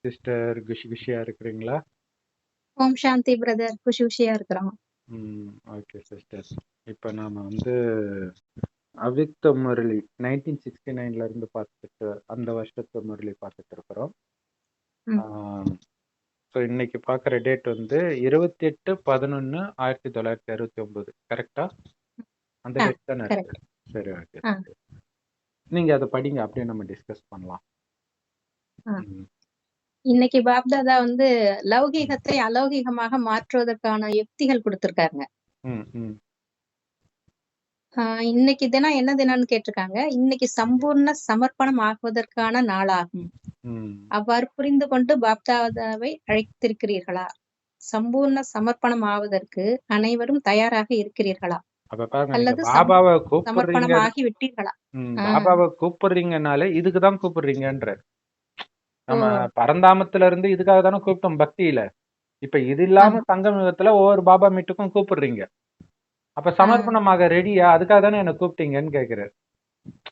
Sister குஷியா இருக்கிறீங்களா? ஓம் சாந்தி brother. குஷி குஷியா இருக்கிறோம். Okay sister. இப்போ நாம வந்து அவ்யக்த முரளி 1969ல இருந்து பார்த்துட்டு அந்த வருஷத்து முரளி பார்த்துட்டு இருக்கிறோம். ஸோ இன்னைக்கு பார்க்குற டேட் வந்து 28/11/1969. கரெக்டா? அந்த டேட் தானே இருக்கு. சரி, ஓகே. நீங்க அதை படிங்க, அப்படியே நம்ம டிஸ்கஸ் பண்ணலாம். இன்னைக்கு பாப்தாதா வந்து லௌகீகத்தை அலௌகிகமாக மாற்றுவதற்கான யுக்திகள் கொடுத்திருக்காங்க. இன்னைக்கு தினம் என்ன தினம்னு கேட்டிருக்காங்க. இன்னைக்கு சம்பூர்ண சமர்ப்பணம் ஆகுவதற்கான நாளாகும். அவ்வாறு புரிந்து கொண்டு பாப்தாதாவை அழைத்திருக்கிறீர்களா? சம்பூர்ண சமர்ப்பணம் ஆவதற்கு அனைவரும் தயாராக இருக்கிறீர்களா? அல்லது பாபாவை சமர்ப்பணம் ஆகிவிட்டீர்களா? பாபாவை கூப்பிடுறீங்கனாலே இதுக்குதான் கூப்பிடுறீங்கன்ற. நம்ம பரந்தாமத்துல இருந்து இதுக்காக தானே கூப்பிட்டோம் பக்தியில. இப்ப இது இல்லாம சங்கமத்துல ஒவ்வொரு பாபா மீட்டுக்கும் கூப்பிடுறீங்க. அப்ப சமர்ப்பணமாக ரெடியா? அதுக்காக தானே என்ன கூப்பிட்டீங்கன்னு கேக்குறாரு.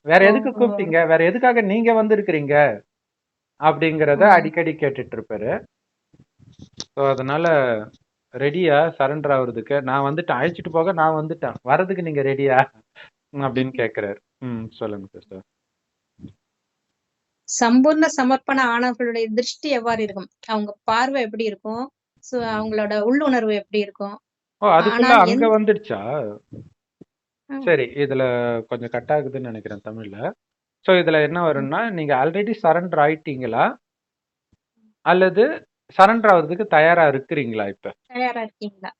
வேற எதுக்கு கூப்பிட்டீங்க? வேற எதுக்காக நீங்க வந்திருக்கிறீங்க அப்படிங்கறத அடிக்கடி கேட்டுட்டு இருப்பாரு. அதனால ரெடியா சரண்டர் ஆகுறதுக்கு? நான் வந்துட்டேன், அழைச்சிட்டு போக நான் வந்துட்டேன், வர்றதுக்கு நீங்க ரெடியா அப்படின்னு கேக்குறாரு. சொல்லுங்க சிஸ்டர். சம்பூர்ண சமர்ப்பண ஆனவர்களுடைய திருஷ்டி எவ்வாறு இருக்கும்? அவங்க பார்வை எப்படி இருக்கும்? அவங்களோட உள்ளுணர்வு எப்படி இருக்கும்? அதுக்குள்ள அங்க வந்துடுச்சா? சரி, இதுல கொஞ்சம் கட் ஆகுதுன்னு நினைக்கிறேன் தமிழ்ல. சோ இதுல என்ன வரும்னா, நீங்க ஆல்ரெடி சரண்டர் ஆயிட்டீங்களா அல்லது சரண்டர் ஆகுறதுக்கு தயாரா இருக்கிறீங்களா? இப்ப தயாரா இருக்கீங்களா?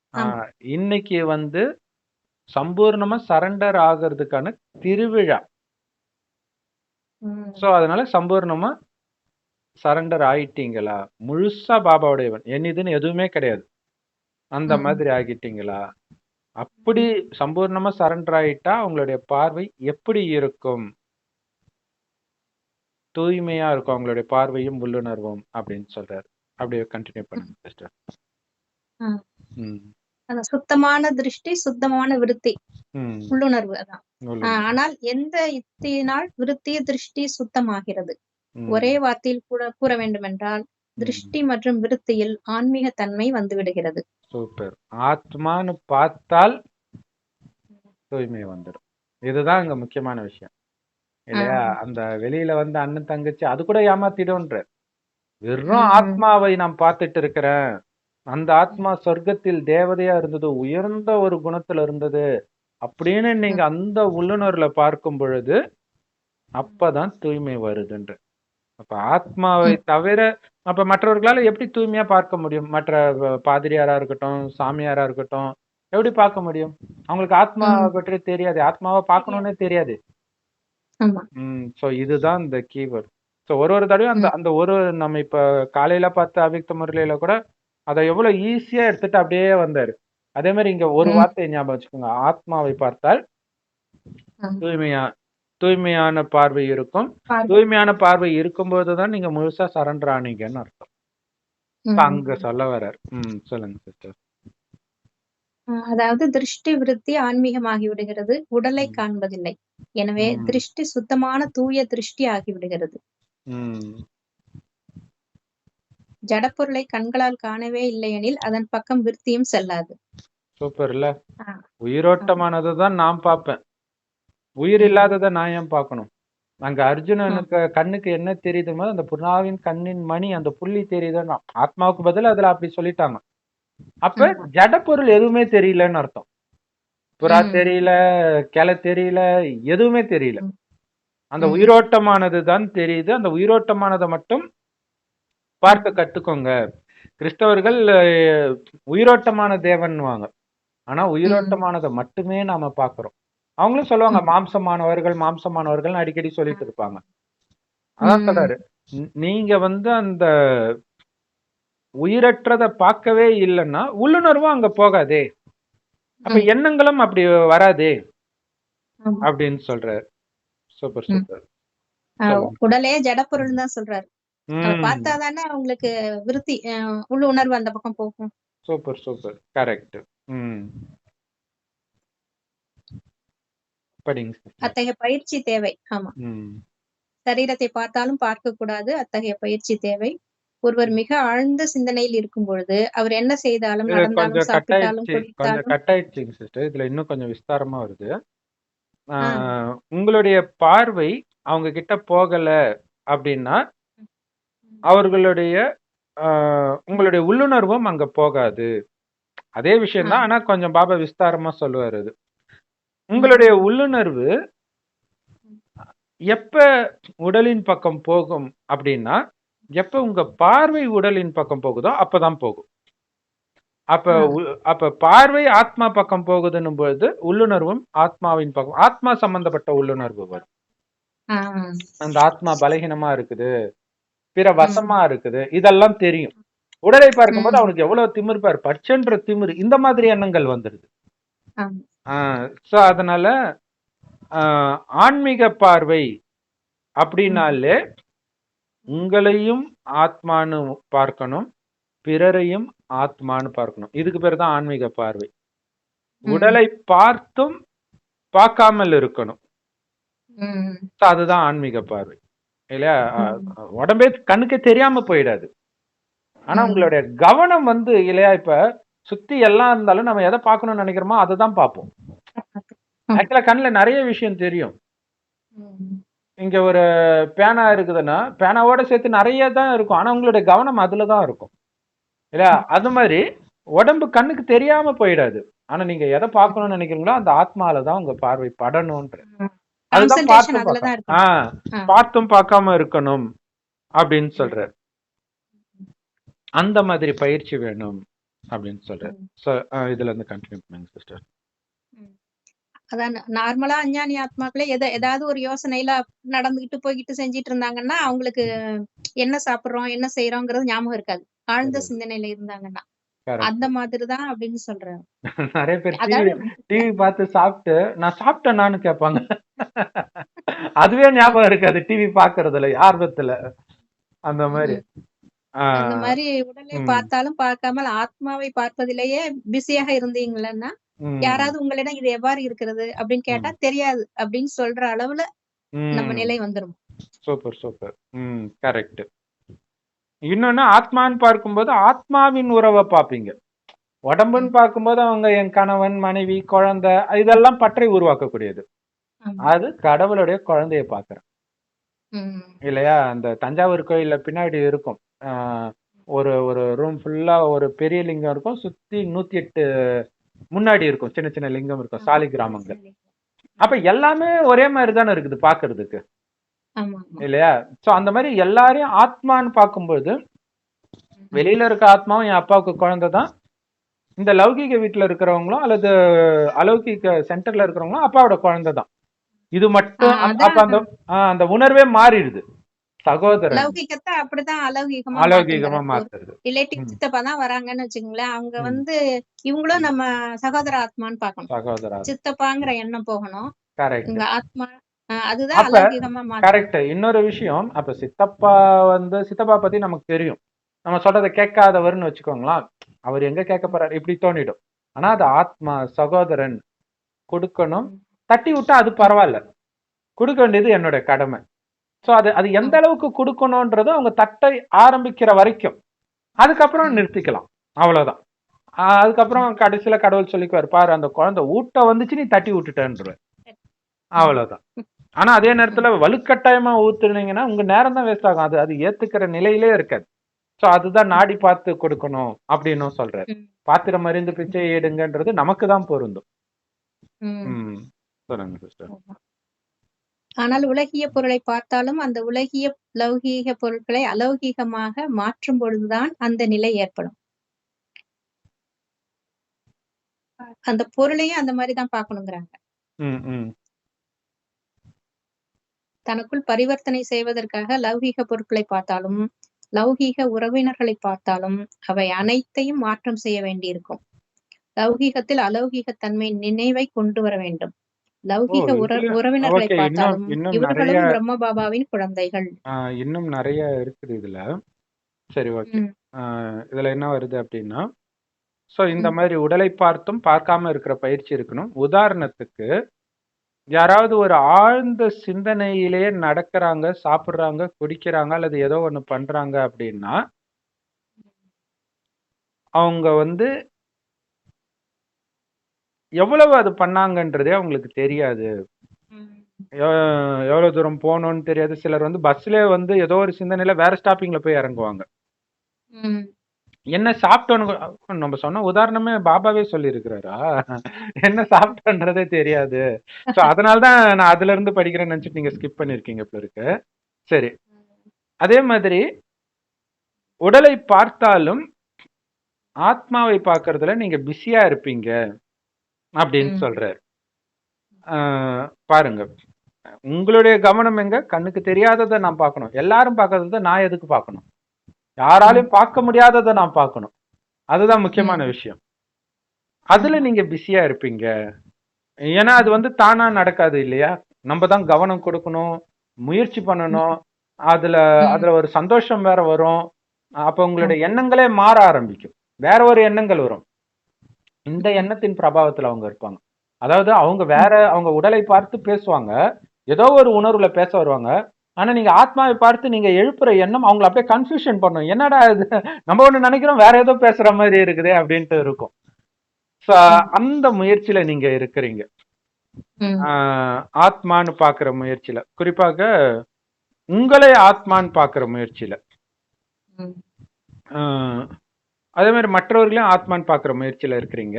இன்னைக்கு வந்து சம்பூர்ணமா சரண்டர் ஆகிறதுக்கான திருவிழா. சோ அதனால சம்பூர்ணமா சரண்டர் ஆயிட்டீங்களா? முழுசா பாபாவுடையவன், என்னதுன்னு எதுவுமே கிடையாது, அந்த மாதிரி ஆகிட்டீங்களா? அப்படி சம்பூர்ணமா சரண்டர் ஆயிட்டா உங்களுடைய பார்வை எப்படி இருக்கும்? தூய்மையா இருக்கும் அவங்களுடைய பார்வையும் உள்ளுணர்வும் அப்படின்னு சொல்றாரு. அப்படியே கண்டினியூ பண்ணுங்க சிஸ்டர். சுத்தமான திருஷ்டி, சுத்தமான விருத்தி, உள்ளுணர்வு அதான். ஆனால் எந்த யுக்தியினால் விருத்தி திருஷ்டி சுத்தமாகிறது? ஒரே வார்த்தையில் கூட கூற வேண்டுமென்றால் திருஷ்டி மற்றும் விருத்தியில் ஆன்மீக தன்மை வந்து விடுகிறது. சூப்பர். ஆத்மான்னு பார்த்தால் தூய்மை வந்துடும். இதுதான் இங்க முக்கியமான விஷயம் இல்லையா? அந்த வெளியில வந்து அண்ணன் தங்கச்சி அது கூட ஏமாத்திடும்ன்ற. வெறும் ஆத்மாவை நான் பார்த்துட்டு இருக்கிறேன், அந்த ஆத்மா சொர்க்கத்தில் தேவதையா இருந்தது, உயர்ந்த ஒரு குணத்துல இருந்தது அப்படின்னு நீங்க அந்த உள்ளுணர்வுல பார்க்கும் பொழுது அப்பதான் தூய்மை வருதுன்ற. அப்ப ஆத்மாவை தவிர அப்ப மற்றவர்களால எப்படி தூய்மையா பார்க்க முடியும்? மற்ற பாதிரியாரா இருக்கட்டும், சாமியாரா இருக்கட்டும், எப்படி பார்க்க முடியும்? அவங்களுக்கு ஆத்மாவை பற்றி தெரியாது, ஆத்மாவை பார்க்கணும்னே தெரியாது. சோ இதுதான் இந்த கீவேர்ட். சோ ஒரு தடவையும் அந்த அந்த ஒரு நம்ம இப்ப காலையில பார்த்த அவ்யக்த முரளியில கூட அதை எவ்வளவு ஈஸியா எடுத்துட்டு அப்படியே வந்தாரு. அதே மாதிரி இங்க ஒரு வார்த்தையை ஞாபகம் வச்சுக்கோங்க. ஆத்மாவை பார்த்தால் தூய்மையான பார்வை இருக்கும். தூய்மையான பார்வை இருக்கும் போதுதான் நீங்க முழுசா சரண்டர் ஆனீங்கன்னு அர்த்தம். அங்க சொல்ல வர்றார். சொல்லுங்க சிஸ்டர். அதாவது திருஷ்டி விருத்தி ஆன்மீகமாகி விடுகிறது, உடலை காண்பதில்லை. எனவே திருஷ்டி சுத்தமான தூய திருஷ்டி ஆகிவிடுகிறது. ஜடப்பொருளை கண்களால் காணவே இல்லையெனில் அதன் பக்கம் விருத்தியும் செல்லாது. சூப்பர் இல்ல? உயிரோட்டமானதுதான் நான் பார்ப்பேன், உயிர் இல்லாததை நான் ஏன் பார்க்கணும்? அங்க அர்ஜுனனுக்கு கண்ணுக்கு என்ன தெரியுதுமோ அந்த புறாவின் கண்ணின் மணி அந்த புள்ளி தெரியுதுன்னா ஆத்மாவுக்கு பதில் அதுல அப்படி சொல்லிட்டாங்க. அப்ப ஜட பொருள் எதுவுமே தெரியலன்னு அர்த்தம். புறா தெரியல, கிளை தெரியல, எதுவுமே தெரியல. அந்த உயிரோட்டமானது தான் தெரியுது. அந்த உயிரோட்டமானதை மட்டும் பார்க்க கத்துக்கோங்க. கிறிஸ்தவர்கள் உயிரோட்டமான தேவன்வாங்க, ஆனா உயிரோட்டமானதை மட்டுமே நாம பாக்குறோம். அவங்களும் சொல்லுவாங்க மாம்சமானவர்கள் அடிக்கடி சொல்லிட்டு இருப்பாங்க. அதான் சொல்றாரு, நீங்க வந்து அந்த உயிரற்றதை பார்க்கவே இல்லைன்னா உள்ளுணர்வும் அங்க போகாதே, அப்ப எண்ணங்களும் அப்படி வராதே அப்படின்னு சொல்றாரு. Super super. உடலே ஜடப்பொருள் தான் சொல்றாரு. பார்த்தாதானே உங்களுக்கு விருத்தி உள்ளுணர்வு அந்த பக்கம் போகும். Super super, correct. அத்தகைய பயிற்சி தேவை. ஆமா, சரீரத்தை பார்த்தாலும் பார்க்க கூடாது, அத்தகைய பயிற்சி தேவை. ஒருவர் மிக ஆழ்ந்த சிந்தனையில் இருக்கும் பொழுது அவர் என்ன செய்தாலும், இது நடந்தாலும், கொஞ்சம் கட் சாப்பிட்டாலும், ஆயிடுச்சு கொஞ்சம் குடித்தாலும் கட் ஆயிடுச்சுங்க சிஸ்டர். இதுல இன்னும் கொஞ்சம் விஸ்தாரமா வருது. ஆ, உங்களுடைய பார்வை அவங்க கிட்ட போகல அப்படின்னா ம், அவர்களுடைய உங்களுடைய உள்ளுணர்வும் அங்க போகாது. அதே விஷயம் ஆ, தான், ஆனா கொஞ்சம் பாபா விஸ்தாரமா சொல்லுவாரு அது. உங்களுடைய ம், உள்ளுணர்வு ம், எப்ப உடலின் பக்கம் போகும் அப்படின்னா, எப்ப உங்க பார்வை உடலின் பக்கம் போகுதோ அப்பதான் போகும். அப்ப ஆ, அப்ப பார்வை ஆத்மா பக்கம் போகுதுன்னும் பொழுது உள்ளுணர்வும் ஆத்மாவின் பக்கம், ஆத்மா சம்பந்தப்பட்ட உள்ளுணர்வு வரும். ஆ, அந்த ஆத்மா பலகீனமா இருக்குது, பிற வசமா ம், இருக்குது, இதெல்லாம் தெரியும். உடலை பார்க்கும்போது ம், அவனுக்கு எவ்வளவு திமிரு பாரு, பச்சென்ற திமிரு, இந்த மாதிரி எண்ணங்கள் வந்துடுது. ஆமா. சோ அதனால ஆன்மீக பார்வை ம், அப்படின்னாலே உங்களையும் ஆத்மான்னு பார்க்கணும், பிறரையும் ஆத்மான்னு பார்க்கணும். இதுக்கு பேர் தான் ஆன்மீக பார்வை. ம், உடலை பார்த்தும் பார்க்காமல் இருக்கணும். ம், So அதுதான் ஆன்மீக பார்வை இல்லையா? ம், உடம்பே கண்ணுக்கு தெரியாம போயிடாது. ஆனா ம், உங்களுடைய கவனம் வந்து இல்லையா, இப்ப சுத்தி எல்லாம் இருந்தாலும் நம்ம எதை பார்க்கணும்னு நினைக்கிறோமோ அதை தான் பார்ப்போம். ம், ஆக்சுவலா கண்ணுல நிறைய விஷயம் தெரியும். ம், இங்க ஒரு பேனா இருக்குதுன்னா பேனாவோட சேர்த்து நிறைய தான் இருக்கும், ஆனா உங்களுடைய கவனம் அதுலதான் இருக்கும் இல்லையா? அது மாதிரி உடம்பு கண்ணுக்கு தெரியாம போயிடாது. ஆனா நீங்க எதை பார்க்கணும்னு நினைக்கிறீங்களோ அந்த ஆத்மால தான் உங்க பார்வை படணும்ன்ற. ம். அதுதான் கான்சன்ட்ரேஷன் பார்த்தும் அதுலதான் பார்க்காம இருக்கணும். ஆ, பார்த்தும் பார்க்காம இருக்கணும் அப்படின்னு ம், சொல்றாரு. அந்த மாதிரி பயிற்சி வேணும் அப்படின்னு சொல்றாரு. ம், So, இதுல இருந்து கண்டினியூ பண்ணுங்க சிஸ்டர். ம். அதான் நார்மலா அஞ்ஞானி ஆத்மாக்களே ஏதாவது ஒரு யோசனையில நடந்துகிட்டு போய்கிட்டு செஞ்சிட்டு இருந்தாங்கன்னா அவங்களுக்கு என்ன சாப்பிடுறோம் என்ன செய்யறோங்கிறது ஞாபகம் இருக்காது, ஆழ்ந்த சிந்தனையில இருந்தாங்கன்னா. அந்த மாதிரிதான் அப்படின்னு சொல்றேன். நிறைய பேர் அதாவது டிவி பார்த்து சாப்பிட்டு நான் சாப்பிட்டேனான்னு கேட்பாங்க. அதுவே ஞாபகம் இருக்காது டிவி பாக்குறதுல ஆர்வத்துல. அந்த மாதிரி அந்த மாதிரி உடலை பார்த்தாலும் பார்க்காமல் ஆத்மாவை பார்ப்பதிலேயே பிஸியாக இருந்தீங்களன்னா யாராவது உங்களிடம் இது எவ்வாறு இருக்கிறது அப்படின்னு கேட்டா தெரியாது அப்படின்னு சொல்ற அளவுல நம்ம நிலை வந்துரும். Super super. கரெக்ட். இன்னொன்னு ஆத்மான்னு பார்க்கும்போது ஆத்மாவின் உறவை பார்ப்பீங்க. உடம்புன்னு பார்க்கும்போது அவங்க என் கணவன் மனைவி குழந்தை இதெல்லாம் பற்றி உருவாக்கக்கூடியது. அது கடவுளுடைய குழந்தைய பாக்குறேன் இல்லையா? அந்த தஞ்சாவூர் கோயில்ல பின்னாடி இருக்கும் ஒரு ஒரு ரூம் ஃபுல்லா ஒரு பெரிய லிங்கம் இருக்கும், சுத்தி 108 முன்னாடி இருக்கும் சின்ன சின்ன லிங்கம் இருக்கும், சாலி கிராமங்கள். அப்ப எல்லாமே ஒரே மாதிரி தானே இருக்குது பாக்குறதுக்கு இல்லையா? சோ அந்த மாதிரி எல்லாரையும் ஆத்மான்னு பார்க்கும்போது வெளியில இருக்க ஆத்மாவும் என் அப்பாவுக்கு குழந்தை தான், இந்த லௌகீக வீட்டுல இருக்கிறவங்களும் அல்லது அலௌகிக சென்டர்ல இருக்கிறவங்களும் அப்பாவோட குழந்தை தான். இது மட்டும் அப்ப அந்த அந்த உணர்வே மாறிடுது. சகோதரன் லௌகிகத்தை அப்படிதான் அலௌகிகமா மாத்துறது. ரிலேட்டிவ் சித்தப்பா தான் வராங்கன்னு வச்சுங்களேன், அவங்க வந்து இவங்களும் நம்ம சகோதர ஆத்மான்னு பார்க்கணும். சகோதர சித்தப்பாங்கிற எண்ணம் போகணும். கரெக்ட். ஆத்மா அதுதான் அலௌகிகமா மாத்தும். கரெக்ட். இன்னொரு விஷயம், அப்ப சித்தப்பா சித்தப்பா பத்தி நமக்கு தெரியும், நம்ம சொல்றதை கேட்காதவர்னு வச்சுக்கோங்களேன், அவர் எங்க கேட்க போறாரு இப்படி தோணிடும். ஆனா அது ஆத்மா சகோதரன் கொடுக்கணும், தட்டி விட்டா அது பரவாயில்ல, கொடுக்க வேண்டியது என்னோட கடமை. சோ அது எந்த அளவுக்கு கொடுக்கணும்ன்றது அவங்க தட்டை ஆரம்பிக்கிற வரைக்கும், அதுக்கப்புறம் நிறுத்திக்கலாம், அவ்வளவுதான். அதுக்கப்புறம் கடைசியில கடவுள் சொல்லிக்குவார், பாரு அந்த குழந்தை ஊட்ட வந்துச்சு நீ தட்டி விட்டுட்டேன்ற, அவ்வளவுதான். ஆனா அதே நேரத்துல வலுக்கட்டாயமா ஊத்துனீங்கன்னா உங்க நேரம் தான் வேஸ்ட் ஆகும், அது ஏத்துக்கிற நிலையிலே இருக்காது. சோ அதுதான் நாடி பார்த்து கொடுக்கணும் அப்படின்னு சொல்றாரு. பாத்திரம் அறிந்து பிச்சை எடுங்கன்றது நமக்கு தான் பொருந்தும். சொல்லுங்க சிஸ்டர். ஆனால் உலகிய பொருளை பார்த்தாலும் அந்த உலகிய லௌகீக பொருட்களை அலௌகீகமாக மாற்றும் பொழுதுதான் அந்த நிலை ஏற்படும். அந்த பொருளையும் அந்த மாதிரிதான் பார்க்கணுங்கிறாங்க. தனக்குள் பரிவர்த்தனை செய்வதற்காக லௌகீக பொருட்களை பார்த்தாலும் லௌகீக உறவினர்களை பார்த்தாலும் அவை அனைத்தையும் மாற்றம் செய்ய வேண்டியிருக்கும். லௌகீகத்தில் அலௌகீக தன்மை நினைவை கொண்டு வர வேண்டும். லௌகீக உறவினர்களை பார்த்தாலும் இவர்களும் பிரம்ம பாபாவின் குழந்தைகள். இன்னும் நிறைய இருக்குது இதுல. சரி, ஓகே. இதுல என்ன வருது அப்படின்னா, சோ இந்த மாதிரி உடலை பார்த்தும் பார்க்காம இருக்கிற பயிற்சி இருக்கணும். உதாரணத்துக்கு யாராவது ஒரு ஆழ்ந்த சிந்தனையிலேயே நடக்கிறாங்க, சாப்பிடுறாங்க, குடிக்கிறாங்க அல்லது ஏதோ ஒண்ணு பண்றாங்க அப்படின்னா அவங்க வந்து எவ்வளவு அது பண்ணாங்கன்றதே அவங்களுக்கு தெரியாது. எவ்வளவு தூரம் போகணும்னு தெரியாது. சிலர் வந்து பஸ்ல வந்து ஏதோ ஒரு சிந்தனையில வேற ஸ்டாப்பிங்ல போய் இறங்குவாங்க. என்ன சாப்பிட்டோன்னு நம்ம சொன்ன உதாரணமே பாபாவே சொல்லியிருக்கிறாரா? என்ன சாப்பிட்டோன்றதே தெரியாது. ஸோ அதனாலதான் நான் அதுல இருந்து படிக்கிறேன்னு நினைச்சிட்டு நீங்க ஸ்கிப் பண்ணிருக்கீங்க போல இருக்கு. சரி, அதே மாதிரி உடலை பார்த்தாலும் ஆத்மாவை பார்க்கறதுல நீங்க பிஸியா இருப்பீங்க அப்படின்னு சொல்றாரு. பாருங்க, உங்களுடைய கவனம் எங்க? கண்ணுக்கு தெரியாததை நான் பார்க்கணும். எல்லாரும் பார்க்கறத நான் எதுக்கு பார்க்கணும்? யாராலையும் பார்க்க முடியாததை நான் பார்க்கணும். அதுதான் முக்கியமான விஷயம். அதுல நீங்க பிஸியா இருப்பீங்க. ஏன்னா அது வந்து தானா நடக்காது இல்லையா? நம்ம தான் கவனம் கொடுக்கணும், முயற்சி பண்ணணும். அதுல ஒரு சந்தோஷம் வேற வரும். அப்ப உங்களுடைய எண்ணங்களே மாற ஆரம்பிக்கும். வேற ஒரு எண்ணங்கள் வரும். இந்த எண்ணத்தின் பிரபாவத்துல அவங்க இருப்பாங்க. அதாவது அவங்க உடலை பார்த்து பேசுவாங்க, ஏதோ ஒரு உணர்வுல பேச வருவாங்க. ஆனா நீங்க ஆத்மாவை பார்த்து நீங்க எழுப்புற எண்ணம் அவங்களை அப்படியே கன்ஃபியூஷன் பண்ணும். என்னடா இது, நம்ம ஒண்ணு நினைக்கிறோம், வேற ஏதோ பேசுற மாதிரி இருக்குதே அப்படின்ட்டு இருக்கும். அந்த முயற்சியில நீங்க இருக்கிறீங்க. ஆத்மான்னு பாக்குற முயற்சியில, குறிப்பாக உங்களை ஆத்மான்னு பாக்குற முயற்சியில, அதே மாதிரி மற்றவர்களையும் ஆத்மான்னு பாக்குற முயற்சியில இருக்கிறீங்க.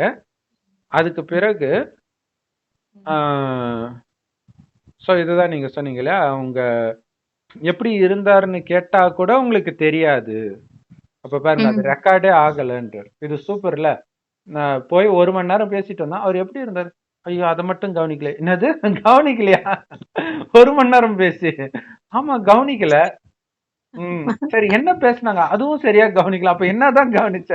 அதுக்கு பிறகு சோ இதுதான் நீங்க சொன்னீங்களா, அவங்க எப்படி இருந்தாருன்னு கேட்டா கூட உங்களுக்கு தெரியாது. அப்ப பாருங்க, அது ரெக்கார்டே ஆகலன்றார். இது சூப்பர்ல. நான் போய் 1 மணி நேரம் பேசிட்டு வந்தா, அவர் எப்படி இருந்தாரு? ஐயோ, அதை மட்டும் கவனிக்கல. என்னது, கவனிக்கலையா? 1 மணி நேரம் பேசி, ஆமா கவனிக்கல. சரி, என்ன பேசுனாங்க? அதுவும் சரியா கவனிக்கல. அப்ப என்னதான் கவனிச்ச?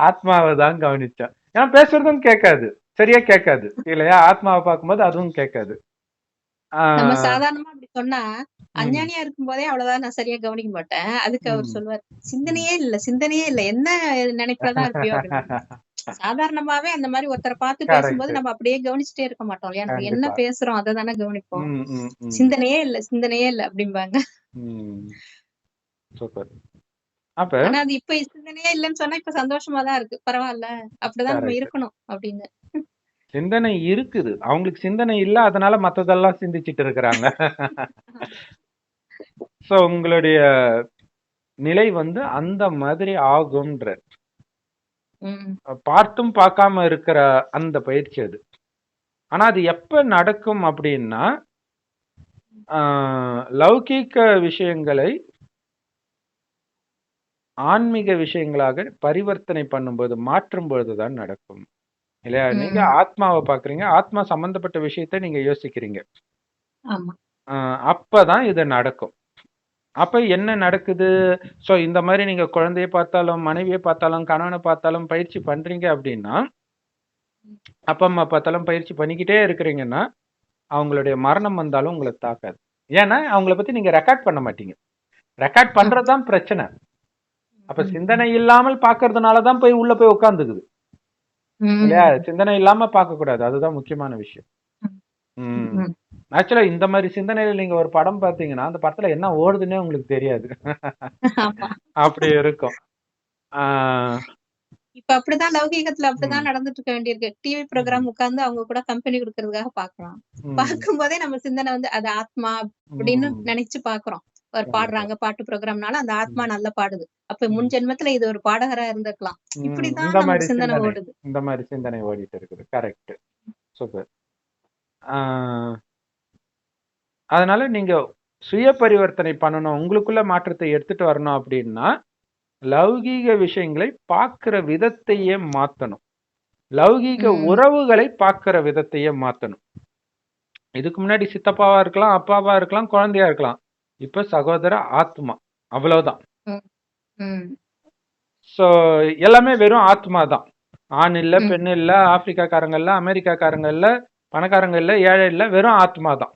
ஆத்மாவை தான் கவனிச்சேன். ஏன்னா பேசுறதும் கேட்காது, சரியா கேட்காது இல்லையா? ஆத்மாவை பார்க்கும்போது அதுவும் கேட்காது. நம்ம சாதாரணமா அப்படி சொன்னா, அஞ்ஞானியா இருக்கும் போதே அவ்வளவுதான், நான் சரியா கவனிக்க மாட்டேன். அதுக்கு அவர் சொல்லுவார், சிந்தனையே இல்ல, என்ன நினைப்புலதான் இருப்பியோ அப்படின்னு. சாதாரணமாவே அந்த மாதிரி ஒருத்தரை பார்த்து பேசும்போது நம்ம அப்படியே கவனிச்சுட்டே இருக்க மாட்டோம் இல்லையா? நம்ம என்ன பேசுறோம் அதை தானே கவனிப்போம். சிந்தனையே இல்ல அப்படிம்பாங்க. ஆனா அது இப்ப சிந்தனையே இல்லைன்னு சொன்னா இப்ப சந்தோஷமா தான் இருக்கு. பரவாயில்ல, அப்படிதான் நம்ம இருக்கணும் அப்படின்னு. சிந்தனை இருக்குது, அவங்களுக்கு சிந்தனை இல்ல, அதனால மத்ததெல்லாம் சிந்திச்சிட்டு இருக்கிறாங்க. சோ உங்களுடைய நிலை வந்து அந்த மாதிரி ஆகும்ன்ற, பார்த்தும் பார்க்காம இருக்கிற அந்த பயிற்சி அது. ஆனா அது எப்ப நடக்கும் அப்படின்னா, லௌகீக விஷயங்களை ஆன்மீக விஷயங்களாக பரிவர்த்தனை பண்ணும்போது, மாற்றும் பொழுதுதான் நடக்கும் இல்லையா? நீங்க ஆத்மாவை பாக்குறீங்க, ஆத்மா சம்பந்தப்பட்ட விஷயத்த நீங்க யோசிக்கிறீங்க, அப்பதான் இது நடக்கும். அப்ப என்ன நடக்குது? சோ இந்த மாதிரி நீங்க குழந்தைய பார்த்தாலும், மனைவியை பார்த்தாலும், கணவனை பார்த்தாலும் பயிற்சி பண்றீங்க அப்படின்னா, அப்பா அம்மா பார்த்தாலும் பயிற்சி பண்ணிக்கிட்டே இருக்கிறீங்கன்னா, அவங்களுடைய மரணம் வந்தாலும் உங்களை தாக்காது. ஏன்னா அவங்கள பத்தி நீங்க ரெக்கார்ட் பண்ண மாட்டீங்க. ரெக்கார்ட் பண்றதுதான் பிரச்சனை. அப்ப சிந்தனை இல்லாமல் பாக்குறதுனாலதான் போய் உள்ள போய் உட்கார்ந்துக்குது இல்லையா? சிந்தனை இல்லாம பார்க்க கூடாது, அதுதான் முக்கியமான விஷயம். ஆக்சுவலா இந்த மாதிரி சிந்தனையில நீங்க ஒரு படம் பாத்தீங்கன்னா, அந்த படத்துல என்ன ஓடுதுன்னே உங்களுக்கு தெரியாது. அப்படி இருக்கும். இப்ப அப்படிதான் லௌகீகத்துல அப்படிதான் நடந்துட்டு இருக்க வேண்டியிருக்கு. டிவி ப்ரோக்ராம் உட்கார்ந்து அவங்க கூட கம்பெனி கொடுக்கறதுக்காக பாக்கலாம். பார்க்கும் போதே நம்ம சிந்தனை வந்து அது ஆத்மா அப்படின்னு நினைச்சு பாக்குறோம். ஒரு பாடுறாங்க, பாட்டு ப்ரோக்ராம்னால அந்த ஆத்மா நல்லா பாடுது. அப்ப முன் ஜென்மத்துல இது ஒரு பாடகரா இருந்திருக்கலாம். இப்படிதான் நம்ம சிந்தனை ஓடுது. இந்த மாதிரி சிந்தனை ஓடிட்டு இருக்குது. Correct, super. அதனால நீங்க சுய பரிவர்த்தனை பண்ணணும், உங்களுக்குள்ள மாற்றத்தை எடுத்துட்டு வரணும் அப்படின்னா, லௌகீக விஷயங்களை பார்க்கிற விதத்தையே மாத்தணும். லௌகீக உறவுகளை பார்க்கிற விதத்தையே மாத்தணும். இதுக்கு முன்னாடி சித்தப்பாவா இருக்கலாம், அப்பாவா இருக்கலாம், குழந்தையா இருக்கலாம். இப்ப சகோதர ஆத்மா, அவ்வளவுதான். சோ எல்லாமே வெறும் ஆத்மா தான். ஆண் இல்ல, பெண் இல்ல, ஆப்பிரிக்காக்காரங்க இல்ல, அமெரிக்காக்காரங்க இல்ல, பணக்காரங்க இல்ல, ஏழை இல்ல, வெறும் ஆத்மா தான்.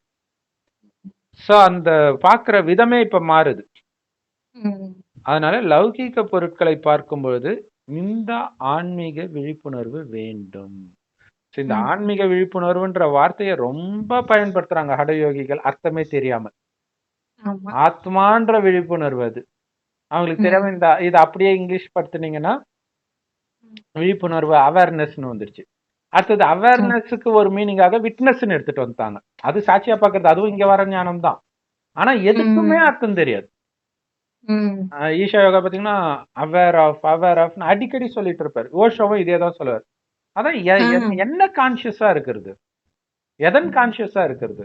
சோ அந்த பாக்குற விதமே இப்ப மாறுது. அதனால லௌகீக பொருட்களை பார்க்கும் பொழுது இந்த ஆன்மீக விழிப்புணர்வு வேண்டும். இந்த ஆன்மீக விழிப்புணர்வுன்ற வார்த்தையை ரொம்ப பயன்படுத்துறாங்க ஹடயோகிகள், அர்த்தமே தெரியாம. ஆத்மான்ற விழிப்புணர்வு அது அவங்களுக்கு தெரியாம. இது அப்படியே இங்கிலீஷ் படுத்துனீங்கன்னா விழிப்புணர்வு அவேர்னஸ்னு வந்துருச்சு. அடுத்தது அவேர்னஸுக்கு ஒரு மீனிங்காக விட்னஸ்ன்னு எடுத்துட்டு வந்துட்டாங்க. அது சாட்சியா பாக்குறது, அதுவும் இங்க வர ஞானம் தான். ஆனா எதுக்குமே அர்த்தம் தெரியாது. ஈஷா யோகா பாத்தீங்கன்னா அவேர் ஆஃப் அடிக்கடி சொல்லிட்டு இருப்பாரு. ஓஷோவும் இதே தான் சொல்லுவார். அதான் என்ன கான்சியஸா இருக்கிறது, எதன் கான்சியஸா இருக்கிறது,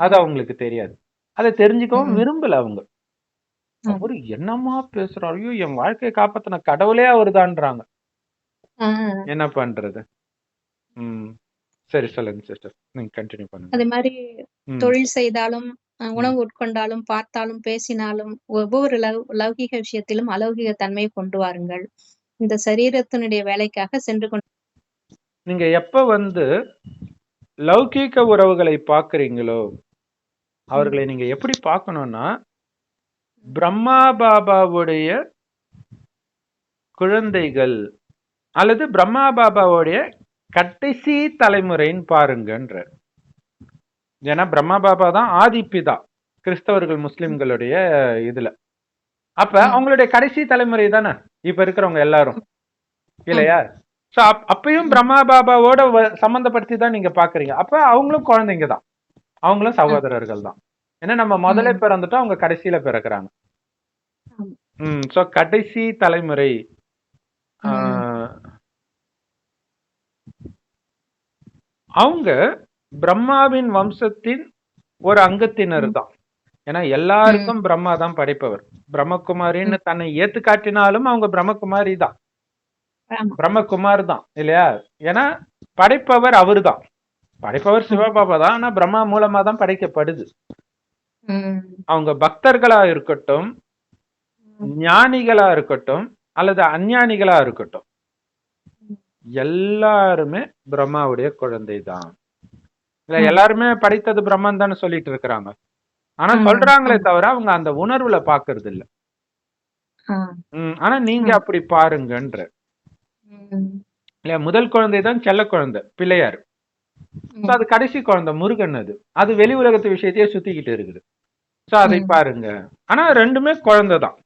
அது அவங்களுக்கு தெரியாது. அதை தெரிஞ்சுக்கவும் விரும்பல அவங்க. அவரு என்னமா பேசுறாரு, ஐயோ என் வாழ்க்கையை காப்பாத்தின கடவுளே அவருதான்றாங்க. என்ன பண்றது? சரி சொல்லுங்க சிஸ்டர், நீங்க கண்டினியூ பண்ணுங்க. அதே மாதிரி தொழில் செய்தாலும், உணவு உட்கொண்டாலும், பார்த்தாலும், பேசினாலும் ஒவ்வொரு லௌகிக விஷயத்திலும் அலௌகிக தன்மையை கொண்டு வாருங்கள். இந்த சரீரத்தினுடைய வேலைக்காக சென்று கொண்டு நீங்க எப்ப லௌகீக உறவுகளை பாக்குறீங்களோ, அவர்களை நீங்க எப்படி பார்க்கணும்னா, பிரம்மா பாபாவுடைய குழந்தைகள் அல்லது பிரம்மா பாபாவுடைய கடைசி தலைமுறைன்னு பாருங்கன்ற. ஏன்னா பிரம்மா பாபா தான் ஆதிப்பிதா கிறிஸ்தவர்கள் முஸ்லிம்களுடைய இதுல. அப்ப அவங்களுடைய கடைசி தலைமுறை தானே இப்ப இருக்கிறவங்க எல்லாரும், இல்லையா? சோ அப்பயும் பிரம்மா பாபாவோட சம்பந்தப்படுத்தி தான் நீங்க பாக்குறீங்க. அப்ப அவங்களும் குழந்தைங்க தான், அவங்களும் சகோதரர்கள் தான். ஏன்னா நம்ம முதல்ல பிறந்துட்டோம், அவங்க கடைசியில பிறக்கிறாங்க. சோ கடைசி தலைமுறை அவங்க பிரம்மாவின் வம்சத்தின் ஒரு அங்கத்தினர் தான். ஏன்னா எல்லாருக்கும் பிரம்மா தான் படைப்பவர். பிரம்மகுமாரின்னு தன்னை ஏத்து காட்டினாலும் அவங்க பிரம்மகுமாரி தான், பிரம்மகுமார் தான், இல்லையா? ஏன்னா படைப்பவர் அவரு தான். படைப்பவர் சிவபாபா தான், ஆனா பிரம்மா மூலமா தான் படைக்கப்படுது. அவங்க பக்தர்களா இருக்கட்டும், ஞானிகளா இருக்கட்டும், அல்லது அஞ்ஞானிகளா இருக்கட்டும், எல்லாருமே பிரம்மாவுடைய குழந்தை தான். இல்ல எல்லாருமே படைத்தது பிரம்மன் தானே சொல்லிட்டு இருக்கிறாங்க. ஆனா சொல்றாங்களே தவிர அவங்க அந்த உணர்வுல பாக்குறது இல்ல. ஆனா நீங்க அப்படி பாருங்கன்ற. இல்லையா? முதல் குழந்தை தான் செல்ல குழந்தை பிள்ளையார். அது கடைசி குழந்தை முருகன். அது வெளி உலகத்து விஷயத்தையே சுத்திக்கிட்டு இருக்குது. சோ அதை பாருங்க. ஆனா ரெண்டுமே குழந்தை தான்.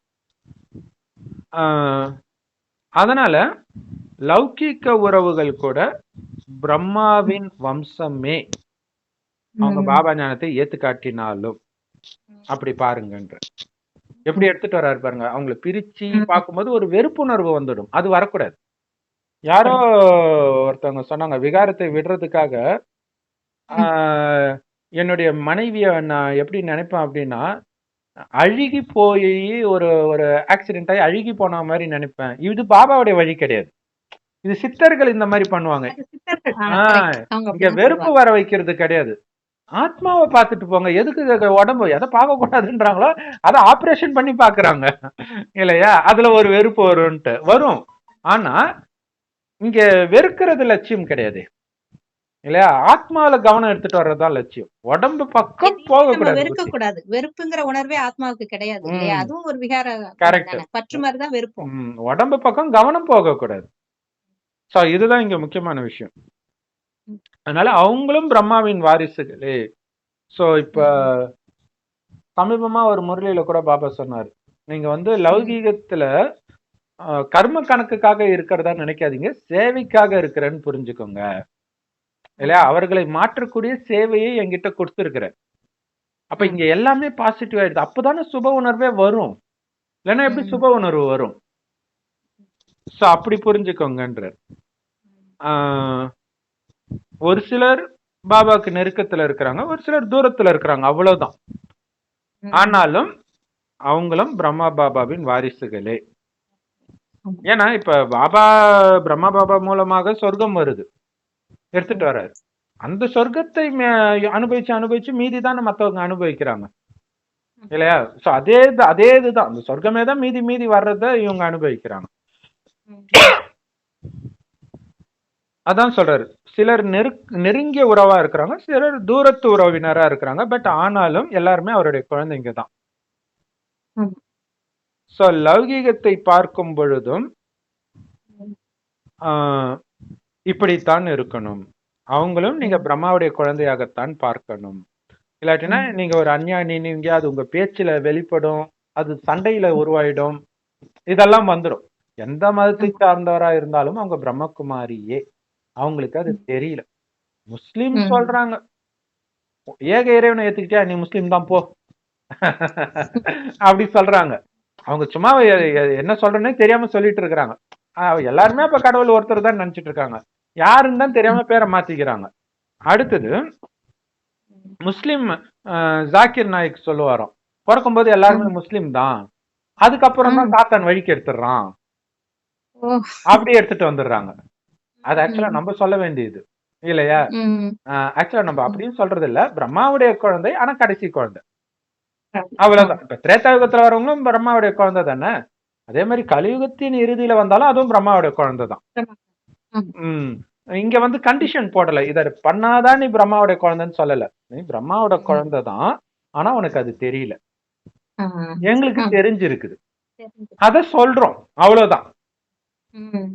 அதனால லௌகீக உறவுகள் கூட பிரம்மாவின் வம்சமே, அவங்க பாபா ஞானத்தை ஏத்து காட்டினாலும் அப்படி பாருங்கன்ற. எப்படி எடுத்துட்டு வர்றாரு பாருங்க. அவங்களை பிரிச்சு பார்க்கும்போது ஒரு வெறுப்புணர்வு வந்துடும். அது வரக்கூடாது. யாரோ ஒருத்தவங்க சொன்னாங்க, விகாரத்தை விடுறதுக்காக என்னுடைய மனைவிய நான் எப்படி நினைப்பேன் அப்படின்னா, அழுகி போய் ஒரு ஒரு ஆக்சிடென்ட் ஆகி அழுகி போன மாதிரி நினைப்பேன். இது பாபாவுடைய வழி கிடையாது. இது சித்தர்கள் இந்த மாதிரி பண்ணுவாங்க. இங்க வெறுப்பு வர வைக்கிறது கிடையாது. ஆத்மாவை பார்த்துட்டு போங்க. எதுக்கு உடம்பு எதை பார்க்க கூடாதுன்றாங்களோ அதை ஆபரேஷன் பண்ணி பாக்குறாங்க, இல்லையா? அதுல ஒரு வெறுப்பு வரும்ட்டு வரும். ஆனா இங்க வெறுக்கிறது லட்சியம் கிடையாது, இல்லையா? ஆத்மாவில கவனம் எடுத்துட்டு வர்றதுதான் லட்சியம். உடம்பு பக்கம் போக கூடாது. வெறுப்புங்கிற உணர்வே ஆத்மாவுக்கு கிடையாது, இல்லையா? அதுவும் ஒரு விகார பற்று மாதிரி தான் வெறுப்போம். உடம்பு பக்கம் கவனம் போக கூடாது. சோ இதுதான் இங்க முக்கியமான விஷயம். அதனால அவங்களும் பிரம்மாவின் வாரிசுகளே. சோ இப்ப சமீபமா ஒரு முரளியில கூட பாபா சொன்னாரு, நீங்க லௌகீகத்துல கர்ம கணக்குக்காக இருக்கிறதா நினைக்காதீங்க, சேவைக்காக இருக்கிறேன்னு புரிஞ்சுக்கோங்க, இல்லையா? அவர்களை மாற்றக்கூடிய சேவையை என்கிட்ட கொடுத்துருக்கிற. அப்ப இங்க எல்லாமே பாசிட்டிவ் ஆயிடுது. அப்பதானே சுப உணர்வே வரும். இல்லைன்னா எப்படி சுப உணர்வு வரும்? சோ அப்படி புரிஞ்சுக்கோங்கன்ற. ஒரு சிலர் பாபாக்கு நெருக்கத்துல இருக்கிறாங்க, ஒரு சிலர் தூரத்துல இருக்கிறாங்க, அவ்வளவுதான். ஆனாலும் அவங்களும் பிரம்மா பாபாவின் வாரிசுகளே. ஏன்னா இப்ப பிரம்மா பாபா மூலமாக சொர்க்கம் வருது, எடுத்துட்டு வர்றாரு. அந்த சொர்க்கத்தை அனுபவிச்சு அனுபவிச்சு மீதி தானே மத்தவங்க அனுபவிக்கிறாங்க, இல்லையா? சோ அதே இதுதான், அந்த சொர்க்கமே தான் மீதி வர்றத இவங்க அனுபவிக்கிறாங்க. அதான் சொல்றாரு, சிலர் நெருங்கிய உறவா இருக்கிறாங்க, சிலர் தூரத்து உறவினரா இருக்கிறாங்க. பட் ஆனாலும் எல்லாருமே அவருடைய குழந்தைங்க தான். சோ லௌகீகத்தை பார்க்கும் பொழுதும் இப்படித்தான் இருக்கணும். அவங்களும் நீங்க பிரம்மாவுடைய குழந்தையாகத்தான் பார்க்கணும். இல்லாட்டினா நீங்க ஒரு அஞ்ஞானி, நீங்க அது உங்க பேச்சுல வெளிப்படும், அது சண்டையில உருவாயிடும், இதெல்லாம் வந்துடும். எந்த மதத்தை சார்ந்தவரா இருந்தாலும் அவங்க பிரம்மகுமாரியே. அவங்களுக்கு அது தெரியல. முஸ்லிம் சொல்றாங்க, ஏக இறைவனை ஏத்துக்கிட்டியா நீ முஸ்லிம் தான் போ அப்படி சொல்றாங்க. அவங்க சும்மா என்ன சொல்றேன்னே தெரியாம சொல்லிட்டு இருக்கிறாங்க. எல்லாருமே அப்ப கடவுள் ஒருத்தர் தான் நினைச்சிட்டு இருக்காங்க. யாருன்னு தான் தெரியாம பேரை மாத்திக்கிறாங்க. அடுத்தது முஸ்லிம் ஜாக்கிர் நாயக் சொல்லுவாராம், பிறக்கும் போது எல்லாருமே முஸ்லிம் தான், அதுக்கப்புறம் தான் சாத்தான் வழிக்கு எடுத்துடுறான் அப்படி எடுத்துட்டு வந்துடுறாங்க. அது ஆக்சுவலா நம்ம சொல்ல வேண்டியது இல்லையா? ஆக்சுவலா நம்ம அப்படின்னு சொல்றது இல்ல, பிரம்மாவுடைய குழந்தை ஆனா கடைசி குழந்தை, அவ்வளவுதான். இப்ப திரேதாயுகத்துல வரவங்களும் பிரம்மாவுடைய குழந்தை தானே. அதே மாதிரி கலியுகத்தின் இறுதியில வந்தாலும் அதுவும் பிரம்மாவுடைய குழந்தை தான். இங்க வந்து கண்டிஷன் போடல, இத பண்ணாதான் நீ பிரம்மாவுடைய குழந்தைன்னு சொல்லல. நீ பிரம்மாவோட குழந்தை தான், ஆனா உனக்கு அது தெரியல, எங்களுக்கு தெரிஞ்சிருக்குது, அத சொல்றோம், அவ்வளவுதான்.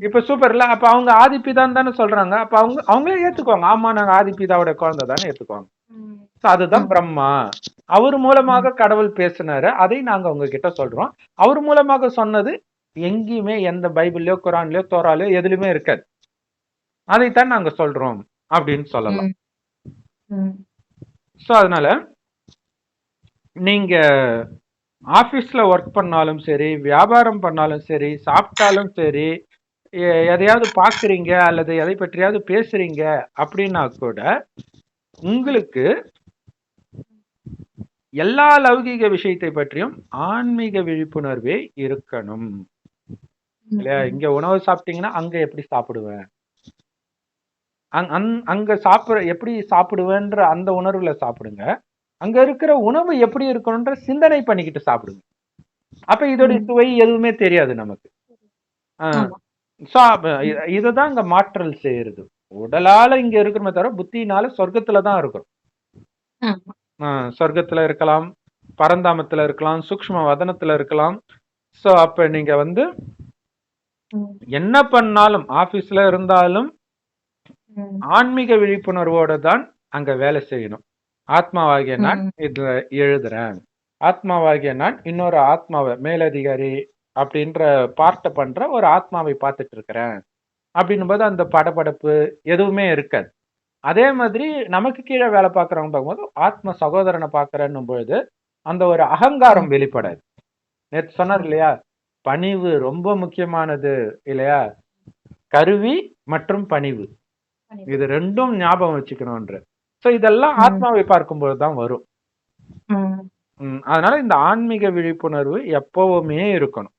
இப்ப சூப்பர்ல. அப்ப அவங்க ஆதிபிதான் தானே சொல்றாங்க, அப்ப அவங்களே ஏத்துக்குவாங்க, ஆமா நாங்க ஆதிபிதாவோட குழந்தை தானே ஏத்துக்குவாங்க. அதுதான் பிரம்மா, அவர் மூலமாக கடவுள் பேசினாரு, அதை நாங்க உங்ககிட்ட சொல்றோம். அவர் மூலமாக சொன்னது எங்கேயுமே எந்த பைபிள்லயோ குரான்லயோ தோராலயோ எதுலயுமே இருக்காது, அதைத்தான் நாங்க சொல்றோம் அப்படின்னு சொல்லலாம். சோ அதனால நீங்க ஆபீஸ்ல ஒர்க் பண்ணாலும் சரி, வியாபாரம் பண்ணாலும் சரி, சாப்பிட்டாலும் சரி, எதையாவது பாக்குறீங்க அல்லது எதை பற்றியாவது பேசுறீங்க அப்படின்னா கூட உங்களுக்கு எல்லா லௌகீக விஷயத்தை பற்றியும் ஆன்மீக விழிப்புணர்வே இருக்கணும் இல்லையா? இங்க உணவு சாப்பிட்டீங்கன்னா அங்க எப்படி சாப்பிடுவேன், அங்க எப்படி சாப்பிடுவேன்ற அந்த உணர்வுல சாப்பிடுங்க. அங்க இருக்கிற உணவு எப்படி இருக்கணும்ன்ற சிந்தனை பண்ணிக்கிட்டு சாப்பிடுங்க. அப்ப இதோட சுவை எதுவுமே தெரியாது நமக்கு. இதுதான் இங்க மாற்றல் செய்யறது. உடலால இங்க இருக்கிறோமே தவிர புத்தினால சொர்க்கத்துலதான் இருக்கிறோம். சொர்க்கத்துல இருக்கலாம், பரந்தாமத்துல இருக்கலாம், சூக்ஷ்ம வதனத்துல இருக்கலாம். சோ அப்ப நீங்க வந்து என்ன பண்ணாலும், ஆபீஸ்ல இருந்தாலும் ஆன்மீக விழிப்புணர்வோட தான் அங்க வேலை செய்யணும். ஆத்மாவாகிய நான் இதுல எழுதுறேன், ஆத்மாவாகிய நான் இன்னொரு ஆத்மாவை, மேலதிகாரி அப்படின்ற பார்ட்ட பண்ற ஒரு ஆத்மாவை பார்த்துட்டு இருக்கிறேன் அப்படின்னும் போது அந்த படபடப்பு எதுவுமே இருக்காது. அதே மாதிரி நமக்கு கீழே வேலை பார்க்கறவங்க பார்க்கும்போது ஆத்ம சகோதரனை பார்க்கறன்னும் பொழுது அந்த ஒரு அகங்காரம் வெளிப்படாது. நேற்று சொன்னார் இல்லையா, பணிவு ரொம்ப முக்கியமானது இல்லையா, கருவி மற்றும் பணிவு, இது ரெண்டும் ஞாபகம் வச்சுக்கணும்ன்ற. சோ இதெல்லாம் ஆத்மாவை பார்க்கும்போது தான் வரும். அதனால இந்த ஆன்மீக விழிப்புணர்வு எப்பவுமே இருக்கணும்.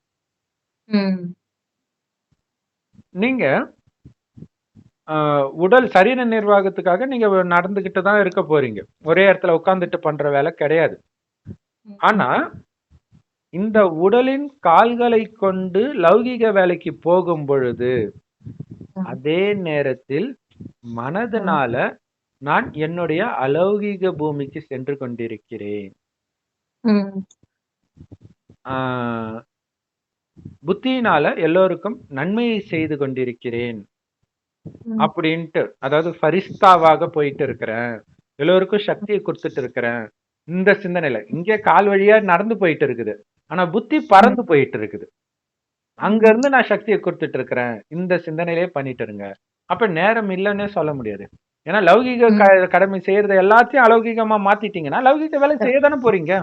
நீங்க உடல் சரீர நிர்வாகத்துக்காக நீங்க நடந்துகிட்டு தான் இருக்க போறீங்க, ஒரே இடத்துல உட்கார்ந்துட்டு பண்ற வேலை கிடையாது. ஆனா இந்த உடலின் கால்களை கொண்டு லௌகிக வேலைக்கு போகும் பொழுது அதே நேரத்தில் மனதினால நான் என்னுடைய அலௌகிக பூமிக்கு சென்று கொண்டிருக்கிறேன், புத்தியினால எல்லோருக்கும் நன்மையை செய்து கொண்டிருக்கிறேன் அப்படின்ட்டு, அதாவது ஃபரிஸ்தாவாக போயிட்டு இருக்கிறேன், எல்லோருக்கும் சக்தியை கொடுத்துட்டு இருக்கிறேன். இந்த சிந்தனையில இங்கே கால் வழியா நடந்து போயிட்டு இருக்குது, ஆனா புத்தி பறந்து போயிட்டு இருக்குது, அங்க இருந்து நான் சக்தியை கொடுத்துட்டு இருக்கிறேன், இந்த சிந்தனையிலே பண்ணிட்டு இருங்க. அப்ப நேரம் இல்லைன்னே சொல்ல முடியாது. ஏன்னா லௌகிக கடமை செய்யறத எல்லாத்தையும் அலௌகிகமா மாத்திட்டீங்கன்னா லௌகிக வேலை செய்ய தானே போறீங்க.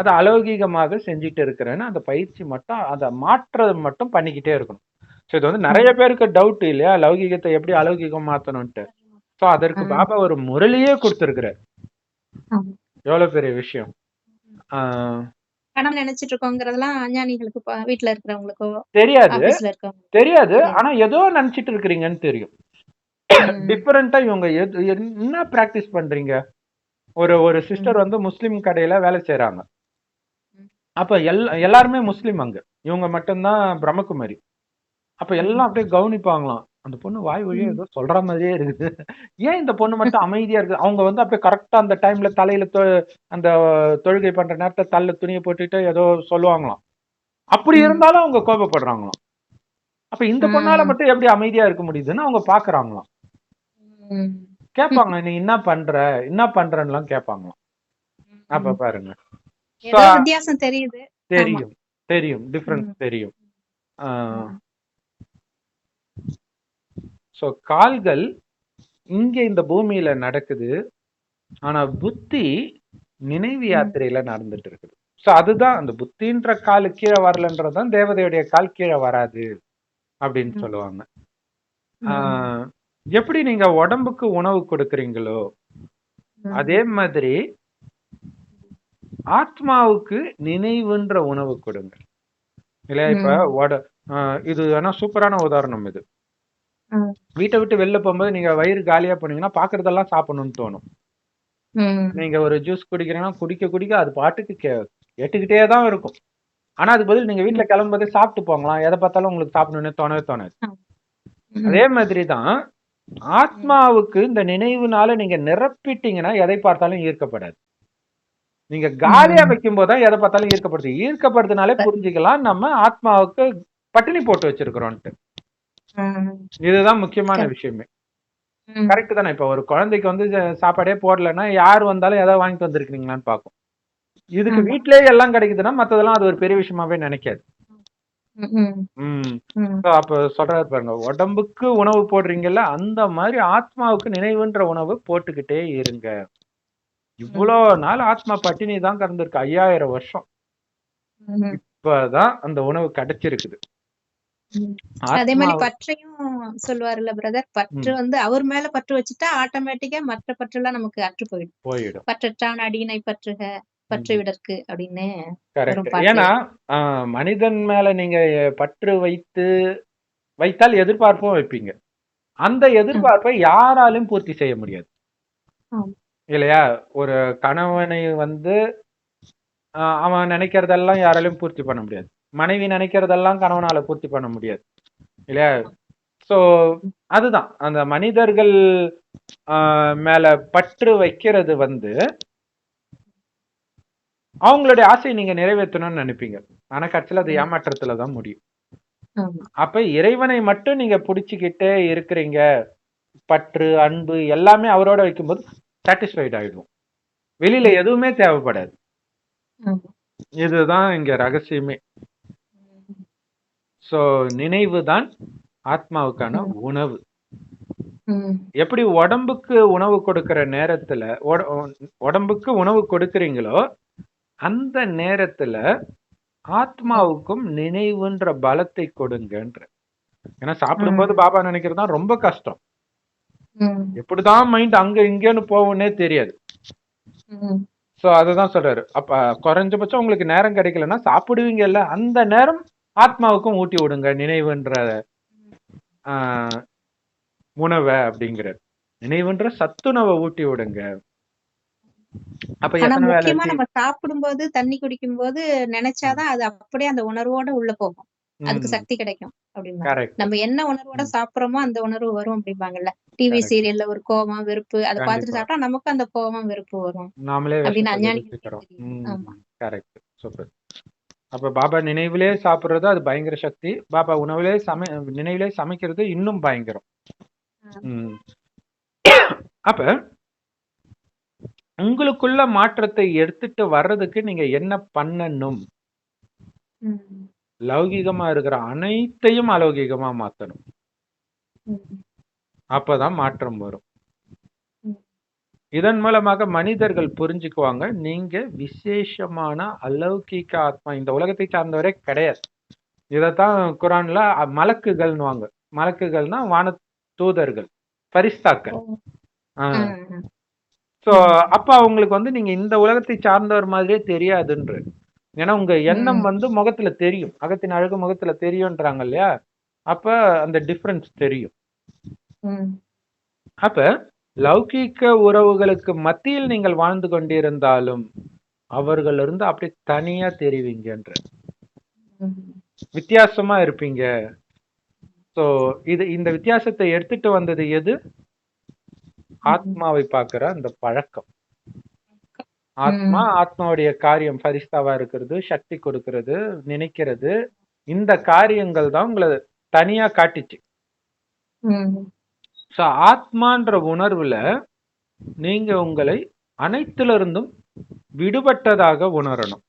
அதை அலௌகிகமாக செஞ்சுட்டு இருக்கிறேன்னு அந்த பயிற்சி மட்டும், அதை மாற்றுறது மட்டும் பண்ணிக்கிட்டே இருக்கணும். ஸோ இது வந்து நிறைய பேருக்கு டவுட் இல்லையா, லௌகிகத்தை எப்படி அலௌகிகம் மாத்தணும்ட்டு. ஸோ அதற்கு பாபா ஒரு முரளியே கொடுத்துருக்கிறார். எவ்வளவு பெரிய விஷயம். பணம் நினைச்சிட்டு இருக்கோங்கிறதெல்லாம் அஞ்ஞானிகளுக்கு, வீட்டுல இருக்கிறவங்களுக்கோ தெரியாது. ஆனா ஏதோ நினைச்சிட்டு இருக்கிறீங்கன்னு தெரியும். டிஃபரெண்டா இவங்க என்ன பிராக்டிஸ் பண்றீங்க. ஒரு சிஸ்டர் வந்து முஸ்லிம் கடையில வேலை செய்யறாங்க. அப்ப எல்லாருமே முஸ்லிம், அங்க இவங்க மட்டும்தான் பிரம்மகுமாரி. அப்ப எல்லாம் அப்படியே கவனிப்பாங்களாம், அந்த பொண்ணு வாய் வழியா ஏதோ சொல்ற மாதிரியே இருக்குது, ஏன் இந்த பொண்ணு மட்டும் அமைதியா இருக்கு. அவங்க வந்து அப்படியே கரெக்டா அந்த டைம்ல தலையில அந்த தொழுகை பண்ற நேரத்தை தள்ள துணியை போட்டுட்டு ஏதோ சொல்லுவாங்களாம். அப்படி இருந்தாலும் அவங்க கோபப்படுறாங்களாம். அப்ப இந்த பொண்ணால மட்டும் எப்படி அமைதியா இருக்க முடியுதுன்னு அவங்க பாக்குறாங்களாம். கேட்பாங்க, நீ என்ன பண்றன்னு கேட்பாங்களாம். அப்ப பாருங்க, வித்தியாசம் தெரியுது, தெரியும் டிஃபரன்ஸ் தெரியும். ஸோ கால்கள் இங்க இந்த பூமியில நடக்குது, ஆனா புத்தி நினைவு யாத்திரையில நடந்துட்டு இருக்குது. ஸோ அதுதான் அந்த புத்தின்ற கால் கீழே வரலன்றதுதான் தேவதையுடைய கால் கீழே வராது அப்படின்னு சொல்லுவாங்க. எப்படி நீங்க உடம்புக்கு உணவு கொடுக்குறீங்களோ அதே மாதிரி ஆத்மாவுக்கு நினைவுன்ற உணவு கொடுங்க இல்லையா? இப்ப இது ஆனா சூப்பரான உதாரணம். இது வீட்டை விட்டு வெளில போகும்போது நீங்க வயிறு காலியா போனீங்கன்னா பாக்குறதெல்லாம் சாப்பிடணும்னு தோணும். நீங்க ஒரு ஜூஸ் குடிக்கிறீங்கன்னா குடிக்க குடிக்க அது பாட்டுக்கு கேட்டுக்கிட்டே தான் இருக்கும். ஆனா அதுக்கு பதில் நீங்க வீட்டுல கிளம்பும்போதே சாப்பிட்டு போங்களாம், எதை பார்த்தாலும் உங்களுக்கு சாப்பிடணும்னு தோணவே தோணாது. அதே மாதிரிதான் ஆத்மாவுக்கு இந்த நினைவுனால நீங்க நிரப்பிட்டீங்கன்னா எதை பார்த்தாலும் ஈர்க்கப்படாது. நீங்க காலியா வைக்கும் போதுதான் எதை பார்த்தாலும் ஈர்க்கப்படுது. ஈர்க்கப்படுறதுனாலே புரிஞ்சுக்கலாம் நம்ம ஆத்மாவுக்கு பட்டினி போட்டு வச்சிருக்கிறோம்ட்டு. இதுதான் முக்கியமான விஷயமே. கரெக்ட் தானே? இப்ப ஒரு குழந்தைக்கு வந்து சாப்பாடே போடலன்னா யார் வந்தாலும் ஏதாவது வாங்கிட்டு வந்திருக்கீங்களான்னு பாக்கும். இதுக்கு வீட்லயே எல்லாம் கிடைக்குதுன்னா மத்ததெல்லாம் அது ஒரு பெரிய விஷயமாவே நினைக்காது. அப்ப சொல்றாரு பாருங்க, உடம்புக்கு உணவு போடுறீங்கல்ல அந்த மாதிரி ஆத்மாவுக்கு நினைவுன்ற உணவு போட்டுக்கிட்டே இருங்க. இவ்வளவு நாள் ஆத்மா பட்டினி தான் கடந்திருக்கு, 5000 வருஷம். இப்பதான் அந்த உணவு கிடைச்சிருக்குது. அதே மாதிரி பற்றையும் சொல்லுவாருல்ல பிரதர், பற்று வந்து அவர் மேல பற்று வச்சுட்டா ஆட்டோமேட்டிக்கா மற்ற பற்று எல்லாம் நமக்கு அற்று போயிடும். பற்றற்றான் அடியினை பற்றுக பற்று விடற்கு அப்படின்னு. ஏன்னா மனிதன் மேல நீங்க பற்று வைத்தால் எதிர்பார்ப்பும் வைப்பீங்க. அந்த எதிர்பார்ப்பை யாராலும் பூர்த்தி செய்ய முடியாது இல்லையா? ஒரு கணவனை வந்து அவன் நினைக்கிறதெல்லாம் யாராலையும் பூர்த்தி பண்ண முடியாது. மனைவி நினைக்கிறதெல்லாம் கணவனால பூர்த்தி பண்ண முடியாது இல்லையா? சோ அதுதான் அந்த மனிதர்கள் மேல பற்று வைக்கிறது வந்து அவங்களுடைய ஆசையை நீங்க நிறைவேற்றணும்னு நினைப்பீங்க. ஆனா கட்சியில அது ஏமாற்றத்துலதான் முடியும். அப்ப இறைவனை மட்டும் நீங்க புடிச்சுக்கிட்டே இருக்கிறீங்க, பற்று அன்பு எல்லாமே அவரோட வைக்கும்போது சாட்டிஸ்ஃபைட் ஆயிடும். வெளியில எதுவுமே தேவைப்படாது. இதுதான் இங்க ரகசியமே. சோ நினைவு தான் ஆத்மாவுக்கான உணவு. எப்படி உடம்புக்கு உணவு கொடுக்கிற நேரத்துல உடம்புக்கு உணவு கொடுக்கறீங்களோ அந்த நேரத்துல ஆத்மாவுக்கும் நினைவுன்ற பலத்தை கொடுங்கன்ற. ஏன்னா சாப்பிடும்போது பாபா நினைக்கிறதுதான் ரொம்ப கஷ்டம். எப்படிதான் மைண்ட் அங்க இங்கன்னு போகும்னே தெரியாது. சோ அதுதான் சொல்றாரு. அப்ப குறைஞ்சபட்சம் உங்களுக்கு நேரம் கிடைக்கலன்னா சாப்பிடுவீங்கல்ல, அந்த நேரம் ஆத்மாவுக்கும் ஊட்டி விடுங்க நினைவுன்ற உணவை அப்படிங்கிறார். நினைவுன்ற சத்துணவை ஊட்டி விடுங்க. அப்ப முக்கியமா நம்ம சாப்பிடும்போது தண்ணி குடிக்கும் போது நினைச்சாதான் அது அப்படியே அந்த உணர்வோட உள்ள போகும், அதுக்கு சக்தி கிடைக்கும் அப்படின்னா. நம்ம என்ன உணர்வோட சாப்பிடுறோமோ அந்த உணர்வு வரும் அப்படிம்பாங்கல்ல. டிவி சீரியல்ல ஒரு கோபம் வெறுப்பு அதை பார்த்துட்டு சாப்பிட்டா நமக்கு அந்த கோபம் வெறுப்பு வரும் அப்படின்னு அஞ்ஞானிகள். Correct, super. அப்ப பாபா நினைவிலே சாப்பிடுறது அது பயங்கர சக்தி. பாபா உணவிலே நினைவிலே சமைக்கிறது இன்னும் பயங்கரம். அப்ப உங்களுக்குள்ள மாற்றத்தை எடுத்துட்டு வர்றதுக்கு நீங்க என்ன பண்ணணும்? லௌகிகமா இருக்கிற அனைத்தையும் அலௌகிகமா மாத்தணும். அப்பதான் மாற்றம் வரும். இதன் மூலமாக மனிதர்கள் புரிஞ்சுக்குவாங்க, நீங்க விசேஷமான அலௌகிக ஆத்மா, இந்த உலகத்தை சார்ந்தவரே கிடையாது. இதத்தான் குரான்ல மலக்குகள்னுவாங்க. மலக்குகள்னா வான தூதர்கள், பரிஸ்தாக்கள். சோ அப்ப அவங்களுக்கு வந்து நீங்க இந்த உலகத்தை சார்ந்தவர் மாதிரியே தெரியாதுன்ற. ஏன்னா உங்க எண்ணம் வந்து முகத்துல தெரியும், அகத்தின் அழகு முகத்துல தெரியும்ன்றாங்க இல்லையா? அப்ப அந்த டிஃபரன்ஸ் தெரியும். அப்ப லௌகீக உறவுகளுக்கு மத்தியில் நீங்கள் வாழ்ந்து கொண்டிருந்தாலும் அவர்கள் இருந்து அப்படி தனியா தெரிவிங்கன்ற, வித்தியாசமா இருப்பீங்க. சோ இந்த வித்தியாசத்தை எடுத்துட்டு வந்தது எது? ஆத்மாவை பார்க்கிற அந்த பழக்கம். ஆத்மாவுடைய காரியம் பரிஸ்தாவா இருக்கிறது, சக்தி கொடுக்கிறது, நினைக்கிறது, இந்த காரியங்கள் தான் உங்களை தனியா காட்டிச்சு. சோ ஆத்மான்ற உணர்வுல நீங்க உங்களை அனைத்துல இருந்தும் விடுபட்டதாக உணரணும்.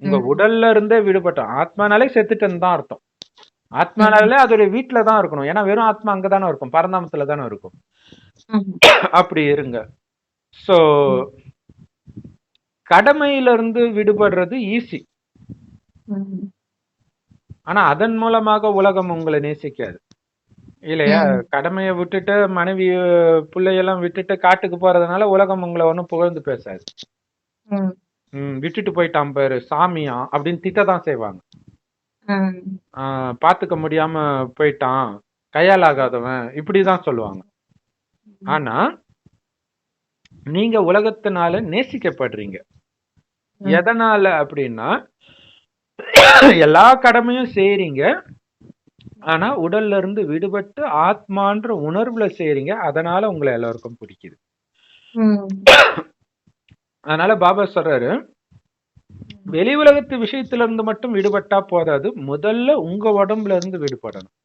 உங்க உடல்ல இருந்தே விடுபட்ட, ஆத்மானாலே செத்துட்டேன்னு தான் அர்த்தம். ஆத்மானாலே அதோடைய வீட்டுல தான் இருக்கணும். ஏன்னா வெறும் ஆத்மா அங்கதானே இருக்கும், பரந்தாமத்துல தானே இருக்கும். அப்படி இருங்க. சோ கடமையில இருந்து விடுபடுறது ஈஸி. ஆனா அதன் மூலமாக உலகம் உங்களை நேசிக்காது இல்லையா? கடமையை விட்டுட்டு மனைவி பிள்ளையெல்லாம் விட்டுட்டு காட்டுக்கு போறதுனால உலகம் உங்களை ஒன்னும் புகழ்ந்து பேசாது. விட்டுட்டு போயிட்டான் பாரு சாமியா அப்படின்னு திட்டதான் செய்வாங்க. பாத்துக்க முடியாம போயிட்டான், கையால் ஆகாதவன், இப்படிதான் சொல்லுவாங்க. ஆனா நீங்க உலகத்தினால நேசிக்கப்படுறீங்க. எதனால அப்படின்னா எல்லா கடமையும் செய்றீங்க, ஆனா உடல்ல இருந்து விடுபட்டு ஆத்மான்ற உணர்வுல செய்றீங்க. அதனால உங்களை எல்லாருக்கும் பிடிக்குது. அதனால பாபா சொல்றாரு, வெளி உலகத்து விஷயத்துல இருந்து மட்டும் விடுபட்டா போதாது, முதல்ல உங்க உடம்புல இருந்து விடுபடணும்.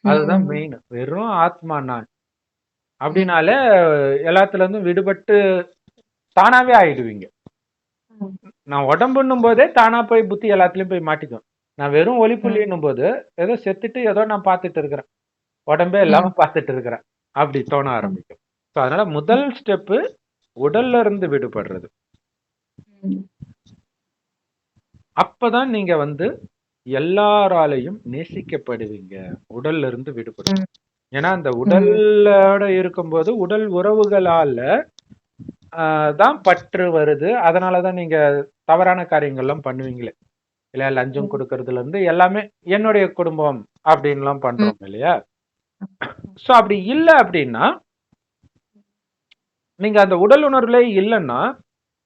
அதுதான் மெயின். வெறும் ஆத்மா நான் அப்படின்னால எல்லாத்துல இருந்தும் விடுபட்டு தானாவே ஆயிடுவீங்க. நான் உடம்புன்னும் போதே தானா போய் புத்தி எல்லாத்துலயும் போய் மாட்டிக்கும். நான் வெறும் ஒளி புள்ளின்னும் போது ஏதோ செத்துட்டு ஏதோ நான் பார்த்துட்டு இருக்கிறேன், உடம்பே இல்லாம பார்த்துட்டு இருக்கிறேன், அப்படி தோண ஆரம்பிக்கும். ஸோ அதனால முதல் ஸ்டெப்பு உடல்ல இருந்து விடுபடுறது. அப்பதான் நீங்க எல்லாராலையும் நேசிக்கப்படுவீங்க, உடல்ல இருந்து விடுபடும். ஏன்னா அந்த உடலோட இருக்கும்போது உடல் உறவுகளால தான் பற்று வருது. அதனாலதான் நீங்க தவறான காரியங்கள்லாம் பண்ணுவீங்களே இல்லையா? லஞ்சம் கொடுக்கறதுல இருந்து எல்லாமே என்னுடைய குடும்பம் அப்படின்லாம் பண்றோம் இல்லையா? சோ அப்படி இல்லை அப்படின்னா, நீங்க அந்த உடல் உணர்வுல இல்லைன்னா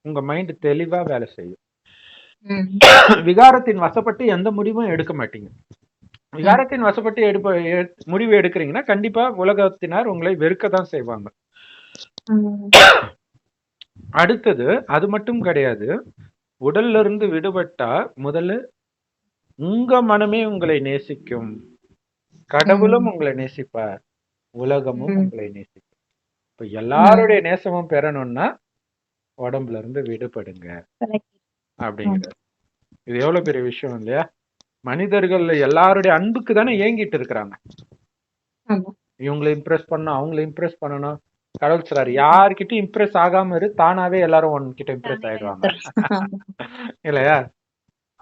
உங்க மைண்ட் தெளிவா வேலை செய்யும். விகாரத்தின் வசப்பட்டு எந்த முடிவும் எடுக்க மாட்டீங்க. விகாரத்தின் வசப்பட்டு முடிவு எடுக்கிறீங்கன்னா கண்டிப்பா உலகத்தினர் உங்களை வெறுக்கத்தான் செய்வாங்க. அடுத்தது அது மட்டும் கிடையாது, உடல்ல இருந்து விடுபட்டா முதல்ல உங்க மனமே உங்களை நேசிக்கும், கடவுளும் உங்களை நேசிப்பார், உலகமும் உங்களை நேசிக்கும். இப்ப எல்லாருடைய நேசமும் பெறணும்னா உடம்புல இருந்து விடுபடுங்க அப்படிங்கிறது. இது எவ்வளவு பெரிய விஷயம் இல்லையா? மனிதர்கள் எல்லாருடைய அன்புக்கு தானே ஏங்கிட்டு இருக்கிறாங்க. இவங்களை இம்ப்ரெஸ் பண்ணணும், அவங்களை இம்ப்ரெஸ் பண்ணணும். கடவுள் சொல்றாரு, யாருக்கிட்டும் இம்ப்ரெஸ் ஆகாம இரு, தானாவே எல்லாரும் உன்கிட்ட இம்ப்ரெஸ் ஆயிடுவாங்க இல்லையா?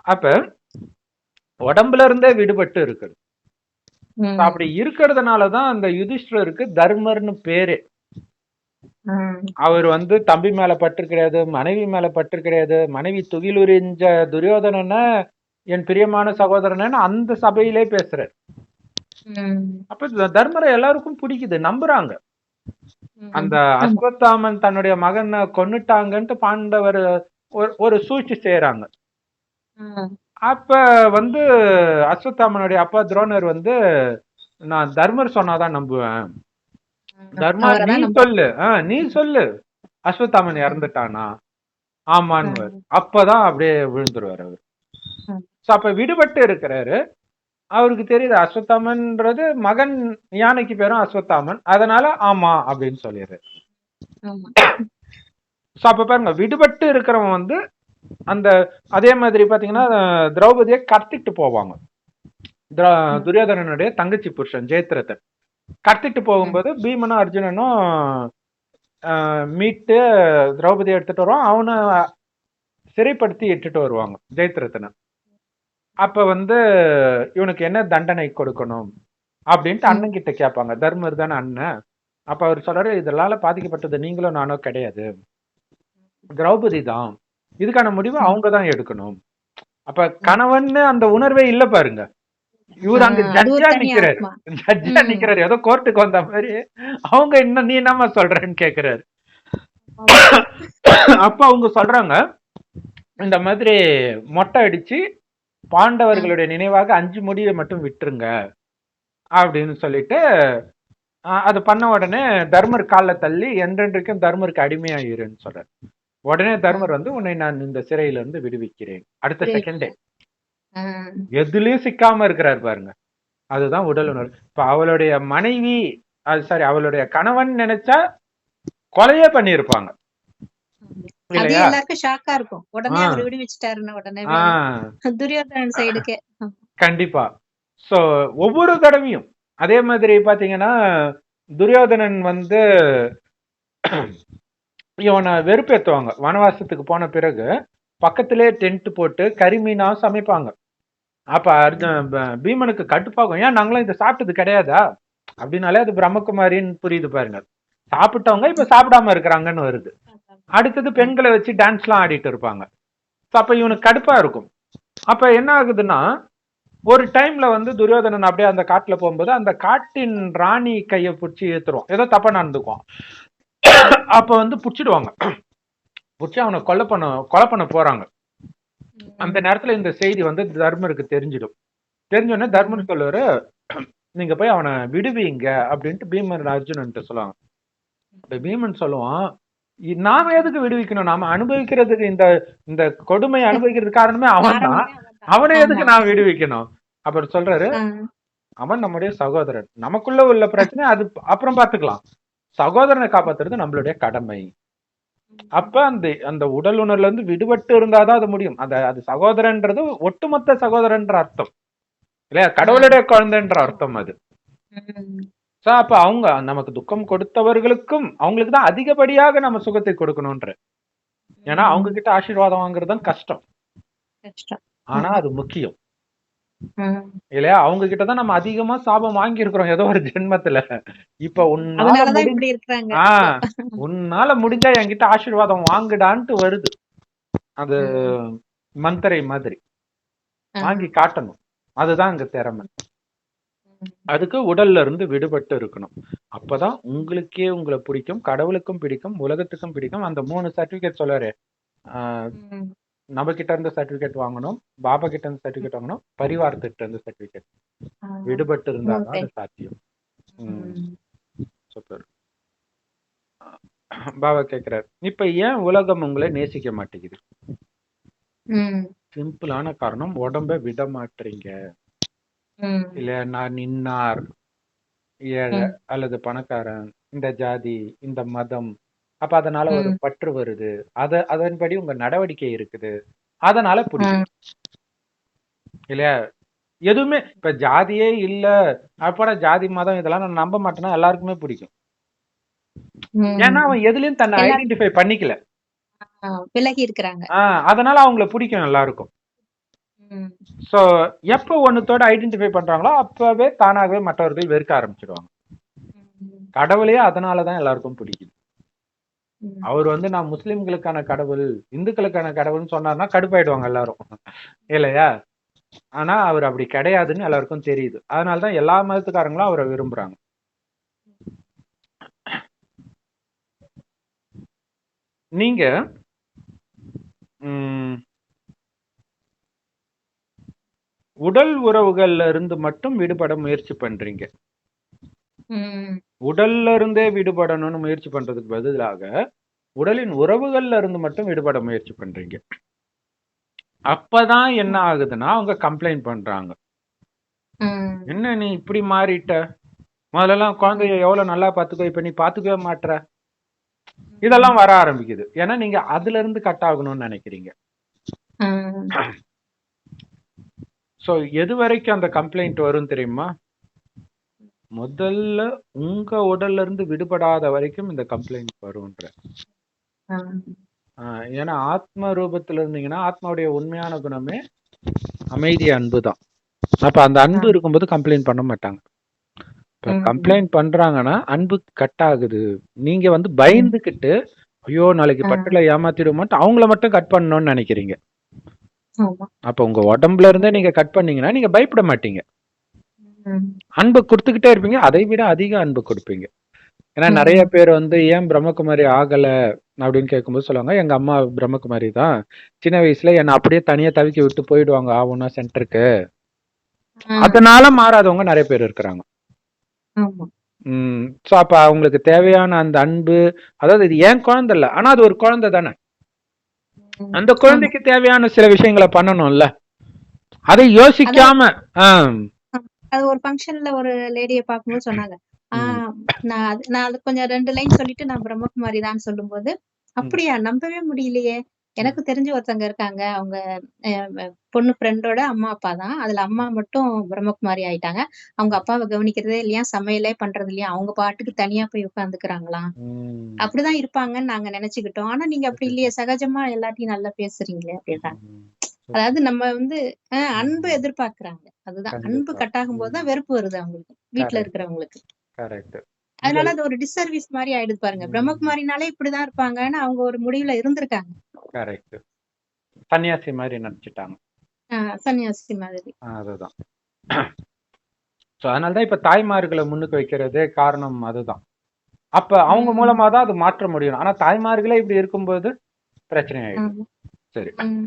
அப்ப உடம்புல இருந்தே விடுபட்டு இருக்குது. அப்படி இருக்கிறதுனாலதான் அந்த யுதிஷ்டருக்கு தர்மர்னு பேரு. அவர் தம்பி மேல பற்று கிடையாது, மனைவி மேல பற்று கிடையாது. மனைவி துகிலுரிஞ்ச துரியோதனன என் பிரியமான சகோதரன் அந்த சபையிலே பேசுறாரு. அப்ப தர்மரை எல்லாருக்கும் பிடிக்குது, நம்புறாங்க. அந்த அஸ்வத்தாமன் தன்னுடைய மகனை கொன்னுட்டாங்கன்ட்டு பாண்டவர் ஒரு சூழ்ச்சி செய்யறாங்க. அப்ப அஸ்வத்தாமனுடைய அப்பா துரோணர் நான் தர்மர் சொன்னாதான் நம்புவேன், தர்மர் நீ சொல்லு அஸ்வத்தாமன் இறந்துட்டானா, ஆமான்னு. அப்பதான் அப்படியே விழுந்துருவாரு அவரு. அப்ப விடுபட்டு இருக்கிறாரு. அவருக்கு தெரியுது அஸ்வத்தாமன்றது மகன், யானைக்கு பேரும் அஸ்வத்தாமன், அதனால ஆமா அப்படின்னு சொல்லிடுறாரு. அப்ப பாருங்க, விடுபட்டு இருக்கிறவன் அந்த அதே மாதிரி பாத்தீங்கன்னா திரௌபதியை கடத்திட்டு போவாங்க. துரியோதனனுடைய தங்கச்சி புருஷன் ஜெயத்ரதன் கடத்திட்டு போகும்போது பீமனும் அர்ஜுனனும் மீட்டு திரௌபதியை எடுத்துட்டு வருவான். அவனை சிறைப்படுத்தி இட்டுட்டு வருவாங்க ஜெயத்ரதனை. அப்ப இவனுக்கு என்ன தண்டனை கொடுக்கணும் அப்படின்ட்டு அண்ணன் கிட்ட கேட்பாங்க. தர்மர் தானே அண்ணன். அப்ப அவர் சொல்றாரு, இதனால பாதிக்கப்பட்டது நீங்களும் நானும் கிடையாது, திரௌபதி தான், இதுக்கான முடிவு அவங்கதான் எடுக்கணும். அப்ப கணவன் அந்த உணர்வே இல்ல பாருங்க. இவர் அங்க ஜட்ஜா நிக்கிறாரு, ஏதோ கோர்ட்டுக்கு வந்த மாதிரி. அவங்க இன்னும் நீ என்னமா சொல்றேன்னு கேக்குறாரு. அப்ப அவங்க சொல்றாங்க, இந்த மாதிரி மொட்டை அடிச்சு பாண்டவர்களுடைய நினைவாக 5 முடிவை மட்டும் விட்டுருங்க அப்படின்னு சொல்லிட்டு அது பண்ண உடனே தர்மர் கால தள்ளி என்றென்றைக்கும் தர்மருக்கு அடிமையாயிருன்னு சொல்றாரு. உடனே தர்மர் உன்னை நான் இந்த சிறையில இருந்து விடுவிக்கிறேன். அடுத்த செகண்டே எதுலயும் சிக்காம இருக்கிறாரு பாருங்க. அதுதான் உடல் உணர்வு. இப்ப அவளுடைய மனைவி அவளுடைய கணவன் நினைச்சா கொலையே பண்ணிருப்பாங்க. கண்டிப்பா. சோ ஒவ்வொரு தடவையும் அதே மாதிரி பாத்தீங்கன்னா துரியோதனன் வந்து இவனை வெறுப்பேத்துவாங்க. வனவாசத்துக்கு போன பிறகு பக்கத்திலே டென்ட் போட்டு கரிமீனா சமைப்பாங்க. அப்ப பீமனுக்கு கட்டுப்பாகும், ஏன் நாங்களும் இதை சாப்பிட்டது கிடையாதா அப்படின்னாலே அது பிரம்மகுமாரின்னு புரியுது பாருங்க. சாப்பிட்டவங்க இப்ப சாப்பிடாம இருக்கிறாங்கன்னு வருது. அடுத்தது பெண்களை வச்சு டான்ஸ் எல்லாம் ஆடிட்டு இருப்பாங்க. அப்ப இவனுக்கு கடுப்பா இருக்கும். அப்ப என்ன ஆகுதுன்னா ஒரு டைம்ல வந்து துரியோதனன் அப்படியே அந்த காட்டுல போகும்போது அந்த காட்டின் ராணி கையை பிடிச்சி ஏத்துருவோம், ஏதோ தப்பா நடந்துக்குவோம். அப்ப வந்து புடிச்சிடுவாங்க, புடிச்சு அவனை கொலை பண்ண போறாங்க. அந்த நேரத்துல இந்த செய்தி வந்து தர்மருக்கு தெரிஞ்சிடும். தெரிஞ்சோடனே தர்மர் சொல்லுவாரு, நீங்க போய் அவனை விடுவீங்க அப்படின்ட்டு பீமன் அர்ஜுனன் சொல்லுவாங்க. பீமன் சொல்லுவான், நாம எதுக்கு விடுவிக்கணும், நாம அனுபவிக்கிறதுக்கு இந்த இந்த கொடுமை அனுபவிக்கிறதுக்கு காரணமே அவன் தான், அவனை எதுக்கு நான் விடுவிக்கணும். அப்புறம் சொல்றாரு, அவன் நம்முடைய சகோதரன், நமக்குள்ள உள்ள பிரச்சனை அது அப்புறம் பாத்துக்கலாம், சகோதரனை காப்பாத்துறது நம்மளுடைய கடமை. அப்ப அந்த அந்த உடல் உணர்வுல இருந்து விடுபட்டு இருந்தாதான் அது முடியும். அது சகோதரன்றது ஒட்டுமொத்த சகோதரன்ற அர்த்தம் இல்லையா, கடவுளுடைய குழந்தைன்ற அர்த்தம் அது. அப்ப அவங்க நமக்கு துக்கம் கொடுத்தவர்களுக்கும் அவங்களுக்கு தான் அதிகப்படியாக நம்ம சுகத்தை கொடுக்கணும்ன்ற. ஏன்னா அவங்க கிட்ட ஆசீர்வாதம் வாங்குறது தான் கஷ்டம், ஆனா அது முக்கியம் இல்லையா. அவங்க கிட்டதான் நம்ம அதிகமா சாபம் வாங்கி இருக்கிறோம் ஏதோ ஒரு ஜென்மத்துல. இப்ப உன்னால முடிஞ்சா என்கிட்ட ஆசீர்வாதம் வாங்குடான்ட்டு வருது. அது மந்திரை மாதிரி வாங்கி காட்டணும், அதுதான் இங்க திறமை. அதுக்கு உடல்ல இருந்து விடுபட்டு இருக்கணும். அப்பதான் உங்களுக்கே உங்களை பிடிக்கும், கடவுளுக்கும் பிடிக்கும், உலகத்துக்கும் பிடிக்கும். அந்த 3 சர்டிபிகேட் சொல்றாரு, நம்ம கிட்ட இருந்து சர்டிபிகேட் வாங்கணும், பாபா கிட்ட இருந்து சர்டிபிகேட் வாங்கணும், பரிவாரத்திட்ட இருந்து சர்டிபிகேட். விடுபட்டு இருந்தாதான் அது சாத்தியம். சூப்பர். பாபா கேக்குறாரு, இப்ப ஏன் உலகம் உங்களை நேசிக்க மாட்டேங்குது? சிம்பிளான காரணம், உடம்ப விட மாட்டீங்க. இல்ல நான் நின்னார், ஏழை அல்லது பணக்காரன், இந்த ஜாதி, இந்த மதம், அப்ப அதனால ஒரு பற்று வருது, அதன்படி உங்க நடவடிக்கை இருக்குது, அதனால பிடிக்கும் இல்லையா. எதுவுமே இப்ப ஜாதியே இல்ல, அப்புறம் ஜாதி மதம் இதெல்லாம் நான் நம்ப மாட்டேன்னா எல்லாருக்குமே பிடிக்கும். ஏன்னா அவன் எதுலயும் தன்னை ஐடென்டிஃபை பண்ணிக்கல, விலகி இருக்கிறாங்க, அதனால அவங்கள பிடிக்கும் எல்லாருக்கும். சோ எப்ப ஒண்ணுத்தோட ஐடென்டிஃபை பண்றாங்களோ அப்பவே தானாகவே மற்றவர்கள் வெறுக்க ஆரம்பிச்சிடுவாங்க. கடவுளையே அதனாலதான் எல்லாருக்கும் பிடிக்குது. அவர் வந்து நான் முஸ்லிம்களுக்கான கடவுள், இந்துக்களுக்கான கடவுள்னு சொன்னார்னா கடுப்பாயிடுவாங்க எல்லாரும் இல்லையா. ஆனா அவர் அப்படி கிடையாதுன்னு எல்லாருக்கும் தெரியுது, அதனாலதான் எல்லா மதத்துக்காரங்களும் அவரை விரும்புறாங்க. நீங்க உடல் உறவுகள்ல இருந்து மட்டும் விடுபட முயற்சி பண்றீங்க. உடல்ல இருந்தே விடுபடணும்னு முயற்சி பண்றதுக்கு பதிலாக உடலின் உறவுகள்ல இருந்து மட்டும் விடுபட முயற்சி பண்றீங்க. அப்பதான் என்ன ஆகுதுன்னா அவங்க கம்ப்ளைண்ட் பண்றாங்க, என்ன நீ இப்படி மாறிட்ட, முதல்ல குழந்தைய எவ்வளவு நல்லா பாத்துக்கோ, இப்ப நீ பாத்துக்கவே மாட்ற, இதெல்லாம் வர ஆரம்பிக்குது. ஏன்னா நீங்க அதுல இருந்து கட் ஆகணும்னு நினைக்கிறீங்க. சோ எது வரைக்கும் அந்த கம்ப்ளைண்ட் வரும் தெரியுமா? முதல்ல உங்க உடல்ல இருந்து விடுபடாத வரைக்கும் இந்த கம்ப்ளைண்ட் வரும்ன்ற. ஏன்னா ஆத்ம ரூபத்துல இருந்தீங்கன்னா ஆத்மாவுடைய உண்மையான குணமே அமைதி, அன்பு தான். அப்ப அந்த அன்பு இருக்கும்போது கம்ப்ளைண்ட் பண்ண மாட்டாங்க. இப்ப கம்ப்ளைண்ட் பண்றாங்கன்னா அன்பு கட் ஆகுது. நீங்க வந்து பயந்துகிட்டு ஐயோ நாளைக்கு பட்டுல ஏமாத்திடுவோம் அவங்கள மட்டும் கட் பண்ணணும்னு நினைக்கிறீங்க. அப்ப உங்க உடம்புல இருந்தே நீங்க கட் பண்ணீங்கன்னா நீங்க பயப்பட மாட்டீங்க, அன்பு கொடுத்துக்கிட்டே இருப்பீங்க, அதை விட அதிக அன்பு கொடுப்பீங்க. ஏன்னா நிறைய பேர் வந்து ஏன் பிரம்மகுமாரி ஆகல அப்படின்னு கேட்கும்போது சொல்லுவாங்க, எங்க அம்மா பிரம்மகுமாரி தான், சின்ன வயசுல என்ன அப்படியே தனியா தவிக்க விட்டு போயிடுவாங்க ஆவுனா சென்டருக்கு, அதனால மாறாதவங்க நிறைய பேர் இருக்கிறாங்க. சோ அப்ப அவங்களுக்கு தேவையான அந்த அன்பு, அதாவது இது ஏன் குழந்தை இல்ல, ஆனா அது ஒரு குழந்தை தானே, அந்த குழந்தைக்கு தேவையான சில விஷயங்களை பண்ணணும்ல, அதை யோசிக்காம. அது ஒரு ஃபங்க்ஷன்ல ஒரு லேடியை பார்க்கும்போது சொன்னாங்க, நான் அது கொஞ்சம் 2 லைன் சொல்லிட்டு நான் பிரம்மகுமாரி தான் சொல்லும்போது, அப்படியா நம்பவே முடியலையே, எனக்கு தெரிஞ்சு ஒருத்தங்க இருக்காங்க. அவங்க பொண்ணு ஃப்ரெண்டோட அம்மா, அப்பா தான். அதுல அம்மா மட்டும் பிரம்மகுமாரி ஆயிட்டாங்க. அவங்க அப்பாவ கவனிக்கிறதே இல்லையாம், சமையலே பண்றது இல்லையாம். அவங்க பாட்டுக்கு தனியா போய் உட்கார்ந்துக்கிறாங்களாம். ம். அப்படிதான் இருப்பாங்கன்னு நாங்க நெனச்சுக்கிட்டோம். ஆனா நீங்க அப்படி இல்லையே, சகஜமா எல்லார்ட்டயும் நல்லா பேசுறீங்களே அப்படின்றாங்க. ம். அதாவது சூப்பர். நம்ம வந்து அன்பு ம். எதிர்பார்க்கிறாங்க. அதுதான். அன்பு கண்டிப்பா. கட்டாகும்போது ம். தான் வெறுப்பு வருது அவங்களுக்கு. வீட்ல கரெக்ட், இருக்கிறவங்களுக்கு. கரெக்ட். அதனால முதல் அது ஒரு டிஸ்சர்வீஸ் மாரி ஆயிடுது பாருங்க. ம். பிரம்மகுமாரினாலே இப்படிதான் இருப்பாங்கன்னு அவங்க ஒரு முடிவுல இருந்திருக்காங்க. கரெக்ட். சன்னியாசி மாரி நடிச்சுட்டாங்க. சன்னியாசி மாதிரி. அதுதான். ஸோ அதனால தான் இப்ப தாய்மார்கள முன்னுக்கு வைக்கிறதே காரணம் அதுதான். அப்ப அவங்க ம். மூலமா தான் அது மாற்ற முடியும். ஆனா தாய்மார்களே இப்படி இருக்கும்போது பிரச்சனை ஆயிடுது. ஆமா. சரி. ம்.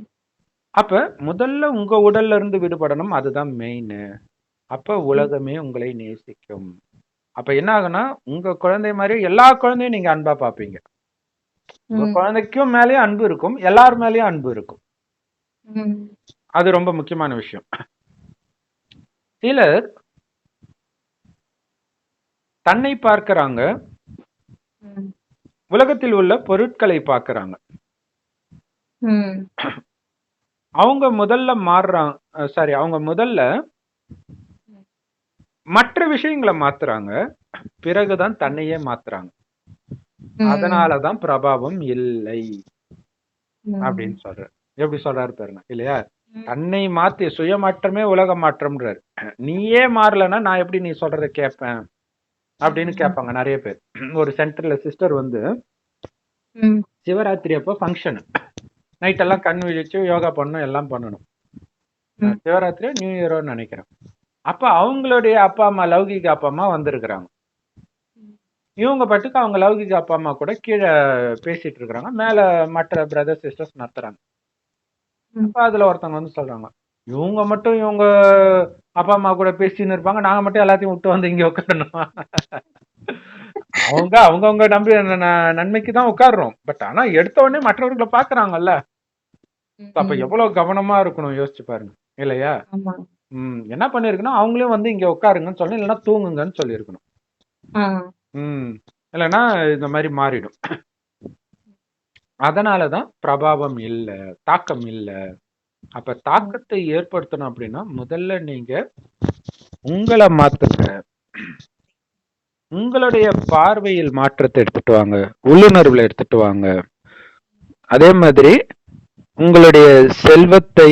அப்ப முதல்ல உங்க உடல்ல இருந்து விடுபடணும். அதுதான் மெயினு. அப்ப ம். உலகமே உங்களை நேசிக்கும். அப்ப என்ன ஆகும்னா, உங்க குழந்தை மாரி எல்லா குழந்தையும் நீங்க அன்பா பார்ப்பீங்க. உங்க ம். குழந்தைக்கும் மேலயும் அன்பு இருக்கும். எல்லார் மேலயும் அன்பு இருக்கும். ம். அது ரொம்ப முக்கியமான விஷயம். சிலர் தன்னை பார்க்கறாங்க. ம். உலகத்தில் உள்ள பொருட்களை பார்க்கறாங்க. ம். அவங்க முதல்ல அவங்க முதல்ல மற்ற விஷயங்கள மாத்துறாங்க. பிறகுதான் தன்னையே மாத்துறாங்க. ம். அதனால தான் பிரபாவம் இல்லை அப்படின்னு ம். சொல்றாரு. எப்படி சொல்றாரு பாருங்க. இல்லையா? ம். தன்னை மாத்தி சுயமாற்றமே உலக மாற்றம்ன்றாரு. நீயே மாறலன்னா நான் எப்படி நீ சொல்றத கேட்பேன்? அப்படின்னு ம். கேட்பாங்க நெறைய பேர். ஒரு சென்டர்ல சிஸ்டர் வந்து ம். சிவராத்திரி அப்போ ஃபங்க்ஷன். நைட் எல்லாம் கண் விழிச்சு யோகா பண்ணணும், எல்லாம் பண்ணணும். ம். சிவராத்திரி நியூ இயரோன்னு நினைக்கிறேன். அப்ப அவங்களுடைய அப்பா அம்மா லௌகிக அப்பா அம்மா வந்திருக்கிறாங்க. இவங்க பாட்டுக்கு அவங்க லௌகிக அப்பா அம்மா கூட கீழே பேசிட்டு இருக்கிறாங்க. மேல மற்ற பிரதர் சிஸ்டர்ஸ் நடத்துறாங்க. ம். அப்ப அதுல ஒருத்தவங்க வந்து சொல்றாங்க, இவங்க மட்டும் இவங்க அப்பா அம்மா கூட பேசின்னு இருப்பாங்க, நாங்க மட்டும் எல்லாத்தையும் விட்டு வந்து இங்க உட்காரணும். அவங்க அவங்கவுங்க நன்மைக்கு தான் உட்கார்றோம். பட் ஆனா எடுத்த உடனே மற்றவர்களை பாக்குறாங்கல்ல. அப்ப ம். எவ்வளவு கவனமா இருக்கணும் யோசிச்சு பாருங்க. இல்லையா? ஆமா. என்ன பண்ணிருக்கணும், அவங்களையும் வந்து இங்க உட்காருங்கன்னு சொல்லி, இல்லைன்னா தூங்குங்கன்னு சொல்லியிருக்கணும். ஆ. இல்லைன்னா இந்த மாதிரி மாறிடும். அதனாலதான் பிரபாவம் இல்ல, தாக்கம் இல்ல. அப்ப தாக்கத்தை ஏற்படுத்தணும் அப்படின்னா முதல்ல நீங்க உங்களை மாத்துங்க. உங்களுடைய பார்வையில் மாற்றத்தை எடுத்துட்டு வாங்க, உள்ளுணர்வுல எடுத்துட்டு வாங்க. அதே மாதிரி உங்களுடைய செல்வத்தை,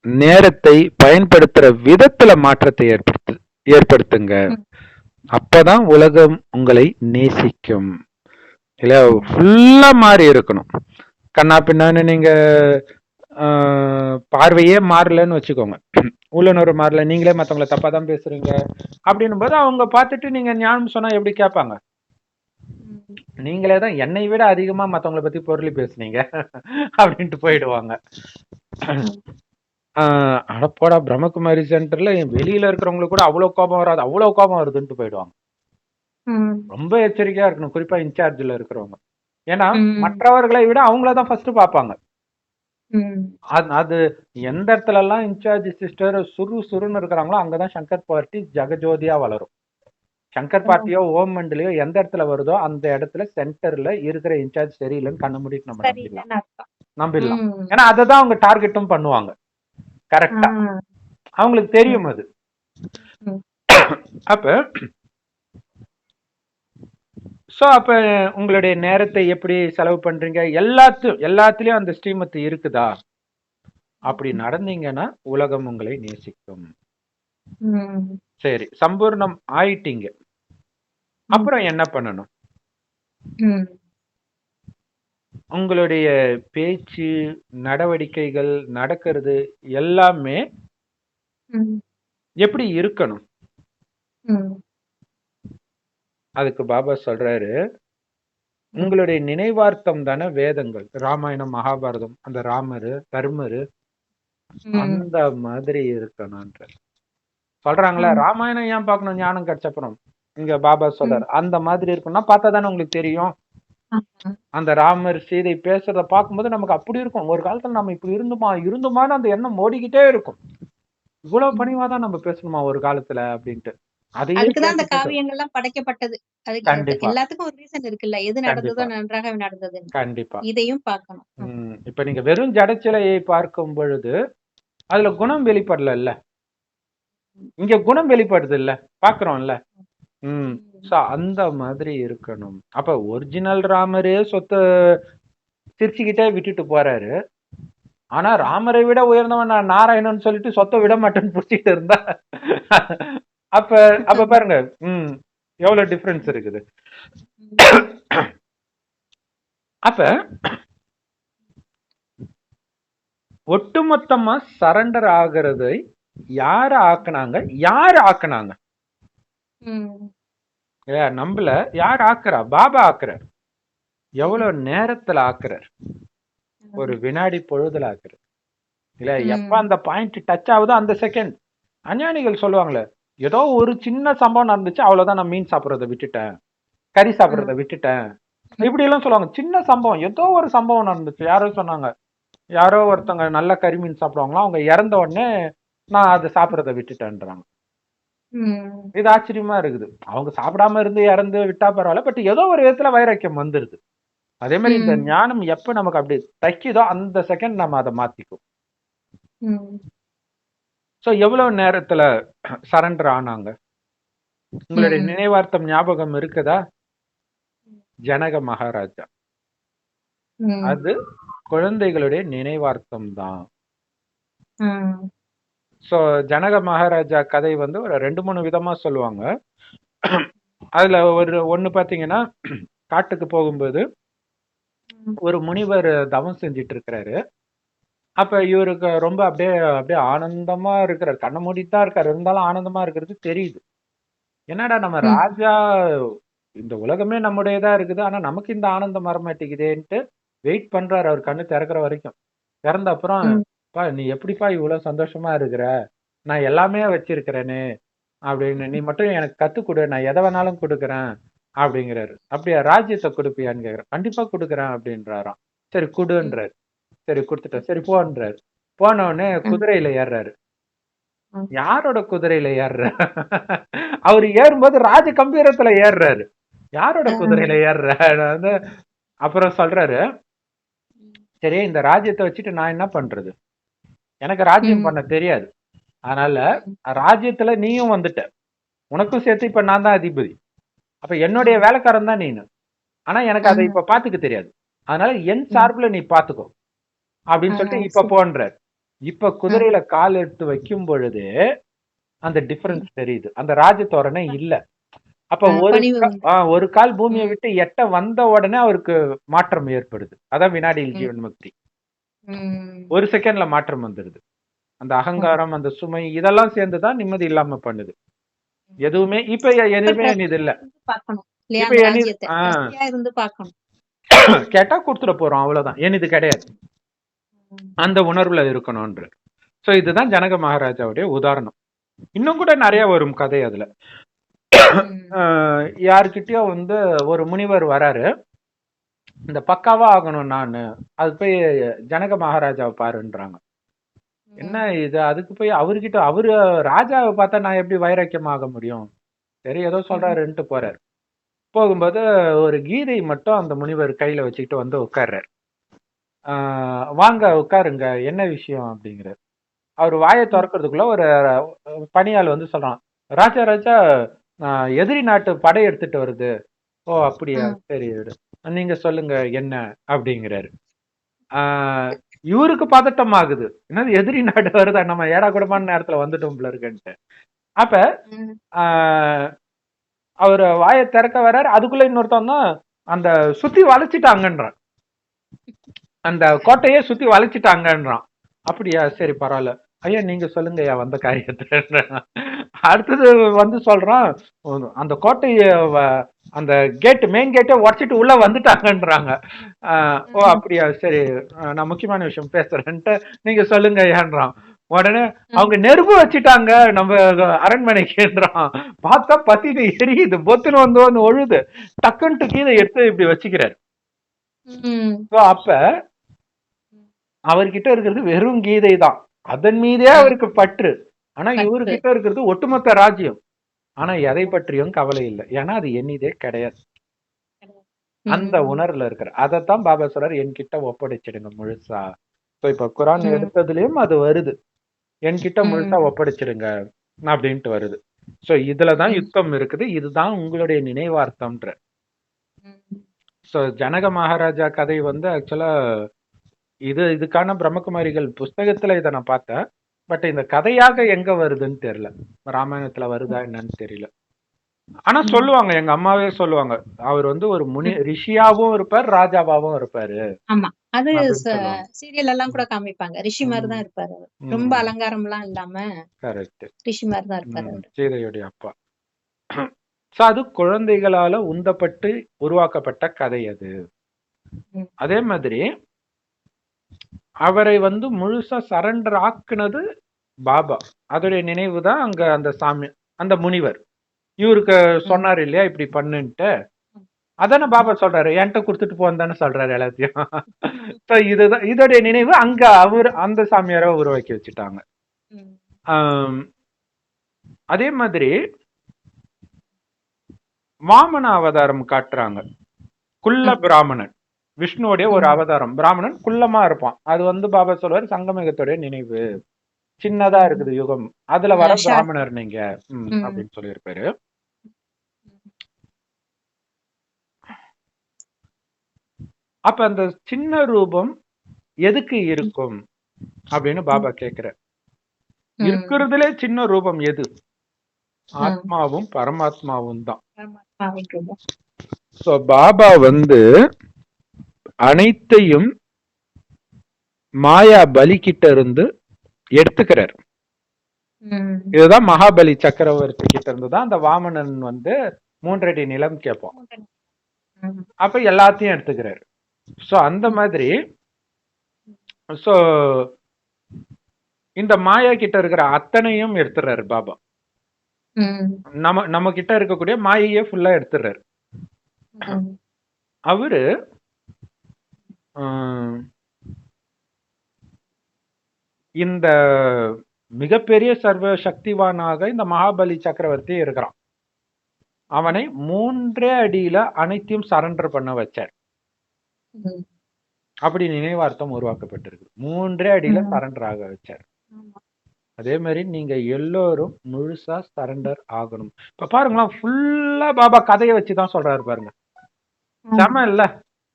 நேரத்தை பயன்படுத்துற விதத்துல மாற்றத்தை ஏற்படுத்துங்க. அப்பதான் உலகம் உங்களை நேசிக்கும். இல்ல ஃபுல்லா மாறி இருக்கணும். கண்ணா பின்னான்னு நீங்க பார்வையே மாறலன்னு வச்சுக்கோங்க. உள்ளுணர்வு மாறல, நீங்களே மத்தவங்களை தப்பா தான் பேசுறீங்க அப்படின்னும் போது அவங்க பார்த்துட்டு நீங்க ஞானம் சொன்னா எப்படி கேட்பாங்க? நீங்களே தான் என்னை விட அதிகமா மத்தவங்களை பத்தி பொருளி பேசுனீங்க அப்படின்ட்டு போயிடுவாங்க. அட போடா பிரம்மகுமாரி சென்டர்ல வெளியில இருக்கிறவங்களுக்கு கூட அவ்வளவு கோபம் வராது, அவ்வளவு கோபம் வருதுன்ட்டு போயிடுவாங்க. ரொம்ப எச்சரிக்கையா இருக்கணும், குறிப்பா இன்சார்ஜ்ல இருக்கிறவங்க. ஏன்னா மற்றவர்களை விட அவங்களதான் ஃபர்ஸ்ட் பார்ப்பாங்க. அது எந்த இடத்துல எல்லாம் இன்சார்ஜ் சிஸ்டர் சுருன்னு இருக்கிறாங்களோ அங்கதான் சங்கர் பார்ட்டி ஜெகஜோதியா வளரும். சங்கர் பார்ட்டியோ ஓம் மண்டலியோ எந்த இடத்துல வருதோ அந்த இடத்துல சென்டர்ல இருக்கிற இன்சார்ஜ் சரியில்லைன்னு கண்ண மூடிட்டு நம்ம நம்பிடலாம். ஏன்னா அததான் அவங்க டார்கெட்டும் பண்ணுவாங்க. கரெக்டா அவங்களுக்கு தெரியும் அது. அப்ப உங்களுடைய நேரத்தை எப்படி செலவு பண்றீங்க, எல்லாத்துலயும் அந்த ஸ்ரீமத்து இருக்குதா? அப்படி நடந்தீங்கன்னா உலகம் உங்களை நேசிக்கும். சரி, சம்பூர்ணம் ஆயிட்டீங்க. அப்புறம் என்ன பண்ணணும்? உங்களுடைய பேச்சு, நடவடிக்கைகள், நடக்கிறது எல்லாமே எப்படி இருக்கணும்? அதுக்கு பாபா சொல்றாரு, உங்களுடைய நினைவார்த்தம் தானே வேதங்கள். ராமாயணம், மகாபாரதம், அந்த ராமரு, தர்மரு அந்த மாதிரி இருக்கணும்ன்ற சொல்றாங்களா. ராமாயணம் ஏன் பார்க்கணும்? ஞானம் கிடைச்சப்புறம். இங்க பாபா சொல்றாரு அந்த மாதிரி இருக்கும்னா பார்த்தா தானே உங்களுக்கு தெரியும். அந்த ராமர் சீதை பேசுறத பார்க்கும்போது நமக்கு அப்படி இருக்கும். ஒரு காலத்துல நம்ம இப்படி இருந்துமான்னு அந்த எண்ணம் ஓடிக்கிட்டே இருக்கும். இவ்வளவு பணிவாதான் நம்ம பேசணுமா ஒரு காலத்துல அப்படின்ட்டு. அதையே அதுக்குதான் அந்த கேட்டு கேட்டு காவியங்கள்லாம் படைக்கப்பட்டது. அதுக்கு கண்டிப்பா, எல்லாத்துக்கும் ஒரு ரீசன் இருக்குல்ல. எது நடந்ததோ கண்டிப்பா, நன்றாக நடந்ததுன்னு. கண்டிப்பா. இதையும் பார்க்கணும். இப்ப நீங்க வெறும் ஜடச்சிலையை பார்க்கும் பொழுது, அதுல குணம் வெளிப்படலல்ல. இங்க குணம் வெளிப்படுது இல்ல, பாக்குறோம்ல. ம். சோ அந்த மாதிரி இருக்கணும். அப்ப ஒரிஜினல் ராமரே சொத்த சிரிச்சுக்கிட்டே விட்டுட்டு போறாரு. ஆனா ராமரை விட உயர்ந்தவன் நான் நாராயணன் சொல்லிட்டு சொத்த விட மாட்டேன்னு புடிச்சிட்டு இருந்தா அப்ப அப்ப பாருங்க. ம். எவ்வளவு டிஃபரன்ஸ் இருக்குது. அப்ப ஒட்டுமொத்தமா சரண்டர் ஆகுறதை யாரு ஆக்குனாங்க? யாரு ஆக்குனாங்க? நம்மள யார் ஆக்குறா? பாபா ஆக்குறார். எவ்வளவு நேரத்துல ஆக்குறார்? ஒரு வினாடி பொழுதுல ஆக்குறார். இல்ல எப்ப அந்த பாயிண்ட் டச் ஆகுதோ அந்த செகண்ட். அஞ்ஞானிகள் சொல்லுவாங்களே, ஏதோ ஒரு சின்ன சம்பவம் நடந்துச்சு, அவ்வளவுதான், நான் மீன் சாப்பிடுறதை விட்டுட்டேன், கறி சாப்பிடுறதை விட்டுட்டேன், இப்படி எல்லாம் சொல்லுவாங்க. சின்ன சம்பவம், ஏதோ ஒரு சம்பவம் நடந்துச்சு. யாரோ சொன்னாங்க, யாரோ ஒருத்தவங்க நல்ல கறி மீன் சாப்பிடுவாங்களா, அவங்க இறந்த உடனே நான் அதை சாப்பிடுறதை விட்டுட்டேன்றாங்க. இது ஆச்சரியமா இருக்குது. அவங்க சாப்பிடாம இருந்து இறந்து விட்டா பரவாயில்ல, பட் ஏதோ ஒரு விதத்துல வைராக்கியம் வந்துருது. அதே மாதிரி இந்த ஞானம் எப்ப நமக்கு அப்படி தைக்குதோ அந்த செகண்ட் நம்ம அதை மாத்திக்கும். சோ எவ்வளவு நேரத்துல சரண்டர் ஆனாங்க? உங்களுடைய நினைவார்த்தம் ஞாபகம் இருக்குதா? ஜனக மகாராஜா, அது குழந்தைகளுடைய நினைவார்த்தம் தான். சோ ஜனக மகாராஜா கதை வந்து ஒரு 2-3 விதமா சொல்லுவாங்க. அதுல ஒண்ணு பாத்தீங்கன்னா, காட்டுக்கு போகும்போது ஒரு முனிவர் தவம் செஞ்சிட்டு இருக்கிறாரு. அப்ப இவருக்கு ரொம்ப அப்படியே அப்படியே ஆனந்தமா இருக்கிறார். கண்ண மூடித்தான் இருக்காரு, இருந்தாலும் ஆனந்தமா இருக்கிறது தெரியுது. என்னடா நம்ம ராஜா, இந்த உலகமே நம்முடையதா இருக்குது, ஆனா நமக்கு இந்த ஆனந்தம் வர மாட்டேங்குதேன்ட்டு வெயிட் பண்றாரு அவர் கண்ணு திறக்கிற வரைக்கும். திறந்த அப்புறம், பா நீ எப்படிப்பா இவ்வளவு சந்தோஷமா இருக்கிற, நான் எல்லாமே வச்சிருக்கிறேனே அப்படின்னு, நீ மட்டும் எனக்கு கத்து கொடு, நான் எதை வேணாலும் கொடுக்குறேன் அப்படிங்கிறாரு. அப்படியா, ராஜ்யத்தை கொடுப்பியான்னு கேக்குறேன். கண்டிப்பா கொடுக்குறேன் அப்படின்றாராம். சரி குடுன்றாரு. சரி கொடுத்துட்டேன். சரி போன்றாரு. போன உடனே குதிரையில ஏறுறாரு. யாரோட குதிரையில ஏறுற? அவரு ஏறும்போது ராஜ கம்பீரத்துல ஏறுறாரு. யாரோட குதிரையில ஏறுற? வந்து அப்புறம் சொல்றாரு, சரி இந்த ராஜ்யத்தை வச்சுட்டு நான் என்ன பண்றது? எனக்கு ராஜ்யம் பண்ண தெரியாது. அதனால ராஜ்யத்துல நீயும் வந்துட்ட, உனக்கும் சேர்த்து இப்ப நான் தான் அதிபதி. அப்ப என்னுடைய வேலைக்காரன் தான் நீனு. ஆனா எனக்கு அதை இப்ப பாத்துக்க தெரியாது. அதனால என் சார்புல நீ பாத்துக்கோ அப்படின்னு சொல்லிட்டு இப்ப போன்றார். இப்ப குதிரையில கால் எடுத்து வைக்கும் பொழுது அந்த டிஃபரன்ஸ் தெரியுது. அந்த ராஜதோரணை இல்ல. அப்ப ஒரு கால் பூமியை விட்டு எட்ட வந்த உடனே அவருக்கு மாற்றம் ஏற்படுது. அதான் வினாடியில் ஜீவன் முக்தி. ஒரு செகண்ட்ல மாற்றம் வந்துருது. அந்த அகங்காரம், அந்த சுமை, இதெல்லாம் சேர்ந்துதான் நிம்மதி இல்லாம பண்ணுது. எதுவுமே இப்ப எதுவுமே இது இல்ல. இப்ப கேட்டா கொடுத்துட போறோம், அவ்வளவுதான். இது கிடையாது. அந்த உணர்வுல இருக்கணும்ன்ற. சோ இதுதான் ஜனக மகாராஜாவுடைய உதாரணம். இன்னும் கூட நிறைய வரும் கதை அதுல. யாருக்கிட்டயோ வந்து ஒரு முனிவர் வராரு, இந்த பக்காவா ஆகணும் நானு, அது போய் ஜனக மகாராஜாவை பாருன்றாங்க. என்ன இது? அதுக்கு போய் அவர்கிட்ட, அவரு ராஜாவை பார்த்தா நான் எப்படி வைராக்கியம் ஆக முடியும்? சரி ஏதோ சொல்றாருன்ட்டு போறாரு. போகும்போது ஒரு கீதை மட்டும் அந்த முனிவர் கையில வச்சுக்கிட்டு வந்து உட்கார்றாரு. வாங்க உட்காருங்க, என்ன விஷயம் அப்படிங்கிறார். அவர் வாயை திறக்கிறதுக்குள்ள ஒரு பணியாள் வந்து சொல்றான், ராஜா ராஜா எதிரி நாட்டு படை எடுத்துட்டு வருது. ஓ அப்படியா, சரி நீங்க சொல்லுங்க என்ன அப்படிங்கிறாரு. இவருக்கு பதட்டம் ஆகுது, என்னது எதிரி நாடு வருதா, நம்ம ஏடா கூடமான நேரத்துல வந்துட்டோம்ல இருக்குன்ட்டு. அப்ப அவர் வாயை திறக்க வர்றாரு, அதுக்குள்ள இன்னொருத்தன் தான் அந்த சுத்தி வளைச்சிட்டாங்கன்றான், அந்த கோட்டையே சுத்தி வளைச்சிட்டாங்கன்றான். அப்படியா, சரி பரவாயில்ல, ஐயா நீங்க சொல்லுங்க ஐயா வந்த காரியத்தை. அடுத்தது வந்து சொல்றான், அந்த கோட்டைய அந்த கேட், மெயின் கேட்டை உடச்சிட்டு உள்ள வந்துட்டாங்கன்றாங்க. ஓ அப்படியா, சரி நான் முக்கியமான விஷயம் பேசுறேன்ட்டு நீங்க சொல்லுங்க ஐயான்றான். உடனே அவங்க நெருப்பு வச்சுட்டாங்க நம்ம அரண்மனைக்குன்றான். பார்த்தா பத்திட்டு எரியுது, பொத்துன்னு வந்து ஒழுது, டக்குன்ட்டு கீழே எடுத்து இப்படி வச்சுக்கிறாரு. அப்ப அவர்கிட்ட இருக்கிறது வெறும் கீதை தான், அதன் மீதே அவருக்கு பற்று. ஆனா இவர்கிட்ட இருக்கிறது ஒட்டுமொத்த ராஜ்யம். ஆனா எதை பற்றியும் கவலை இல்லை, ஏன்னா அது என்னதே கிடையாது. அந்த உணர்வுல இருக்கிற அதைத்தான் பாபா சொல்றாரு, என்கிட்ட ஒப்படைச்சிடுங்க முழுசா. இப்ப குரான் எடுத்ததுலயும் அது வருது, என்கிட்ட முழுசா ஒப்படைச்சிடுங்க அப்படின்ட்டு வருது. சோ இதுலதான் யுத்தம் இருக்குது, இதுதான் உங்களுடைய நினைவார்த்தம்ன்ற. சோ ஜனக மகாராஜா கதை வந்து ஆக்சுவலா இதுக்கான பிரம்மகுமாரிகள் புஸ்தகத்துல இதை நான் பார்த்தேன். பட் இந்த கதையாக எங்க வருதுன்னு தெரியல, ராமாயணத்துல வருதா என்னன்னு தெரியல. ஆனா சொல்லுவாங்க, எங்க அம்மாவே சொல்லுவாங்க, அவர் வந்து ஒரு முனி ரிஷியாவும் இருப்பார், ராஜாவாவும் இருப்பாரு. ஆமா, அது சீரியல் எல்லாம் கூட காமிப்பாங்க, ரிஷி மாதிரி தான் இருப்பாரு. ரொம்ப அலங்காரம் எல்லாம் இல்லாம கரெக்ட் ரிஷி மாதிரி தான் இருப்பாரு. சீதையுடைய அப்பா. அது குழந்தைகளால உந்தப்பட்டு உருவாக்கப்பட்ட கதை அது. அதே மாதிரி அவரை வந்து முழுசா சரண்டர் ஆக்குனது பாபா. அதோடைய நினைவு தான் அங்க அந்த சாமி, அந்த முனிவர் இவருக்கு சொன்னாரு இல்லையா இப்படி பண்ணுன்ட்டு, அதான பாபா சொல்றாரு, என்கிட்ட கொடுத்துட்டு போன்னு தானே சொல்றாரு எல்லாத்தையும். இதுதான் இதோடைய நினைவு, அங்க அவர் அந்த சாமியார உருவாக்கி வச்சுட்டாங்க. அதே மாதிரி வாமன அவதாரம் காட்டுறாங்க, குள்ள பிராமணன், விஷ்ணுவோடைய ஒரு அவதாரம். பிராமணன் குள்ளமா இருப்பான், அது வந்து பாபா சொல்றாரு சங்கமயுகத்துடைய நினைவு, சின்னதா இருக்குது யுகம், அதுல வர பிராமணர் நீங்க அப்படின்னு சொல்லியிருப்பாரு. அப்ப அந்த சின்ன ரூபம் எதுக்கு இருக்கும் அப்படின்னு பாபா கேக்குற. இருக்கிறதுலே சின்ன ரூபம் எது? ஆத்மாவும் பரமாத்மாவும் தான். சோ பாபா வந்து அனைத்தையும் மாயா பலி கிட்ட இருந்து எடுத்துக்கிறார். இதுதான் மகாபலி சக்கரவர்த்தி கிட்ட இருந்துதான் அந்த வாமனன் வந்து 3 அடி நிலம் கேட்பான், அப்ப எல்லாத்தையும் எடுத்துக்கிறாரு. சோ அந்த மாதிரி சோ இந்த மாயா கிட்ட இருக்கிற அத்தனையும் எடுத்துறாரு பாபா. நம்ம கிட்ட இருக்கக்கூடிய மாயையே ஃபுல்லா எடுத்துறாரு. அவரு இந்த மிகப்பெரிய சர்வ சக்திவானாக இந்த மகாபலி சக்கரவர்த்தி இருக்கிறான். அவனை 3 அடியில அனைத்தையும் சரண்டர் பண்ண வச்சார். அப்படி நினைவார்த்தம் உருவாக்கப்பட்டிருக்கு, 3 அடியில சரண்டர் ஆக வச்சார். அதே மாதிரி நீங்க எல்லோரும் முழுசா சரண்டர் ஆகணும். இப்ப பாருங்களா, ஃபுல்லா பாபா கதையை வச்சுதான் சொல்றாரு பாருங்க. செம இல்ல?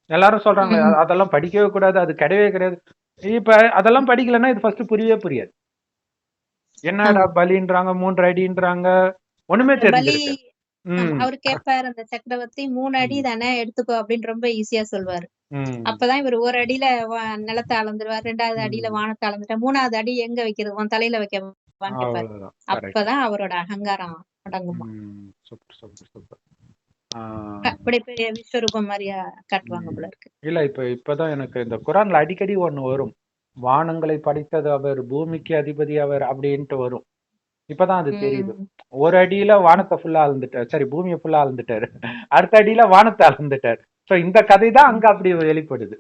எல்லாரும் சொல்றாங்க அதெல்லாம் படிக்கவே கூடாது, அது கிடையவே கிடையாது. இப்ப அதெல்லாம் படிக்கலன்னா இது ஃபர்ஸ்ட் புரியவே புரியாது. என்னடா பலின்றாங்க, 3 அடின்றாங்க, ஒண்ணுமே தெரிஞ்சிருக்கு. அவரு கேட்பாரு அந்த சக்கரவர்த்தி, 3 அடி தானே எடுத்துக்கோ அப்படின்னு ரொம்ப ஈஸியா சொல்வாரு. அப்பதான் இவர் 1 அடியில நிலத்தை அளந்துருவார், 2வது அடியில வானத்தை அளந்துட்டா, 3வது அடி எங்க வைக்கிறது, உன் தலையில வைக்கவான்னு கேட்பாரு. அப்பதான் அவரோட அகங்காரம் அடங்குமா. அப்படி பெரிய விஸ்வரூபம் மாதிரியா காட்டுவாங்க போல இருக்கு. இல்ல இப்பதான் எனக்கு இந்த குரான்ல அடிக்கடி ஒண்ணு வரும், வானங்களை படைத்தது அவர், பூமிக்கு அதிபதி அவர் அப்படின்ட்டு வரும். இப்பதான் அது தெரியுது. 1 அடியில வானத்தை ஃபுல்லா அளந்துட்டாரு, சரி பூமியை ஃபுல்லா அளந்துட்டாரு, அடுத்த அடியில வானத்தை அளந்துட்டாரு. சோ இந்த கதை தான் அங்க அப்படி வெளிப்படுது.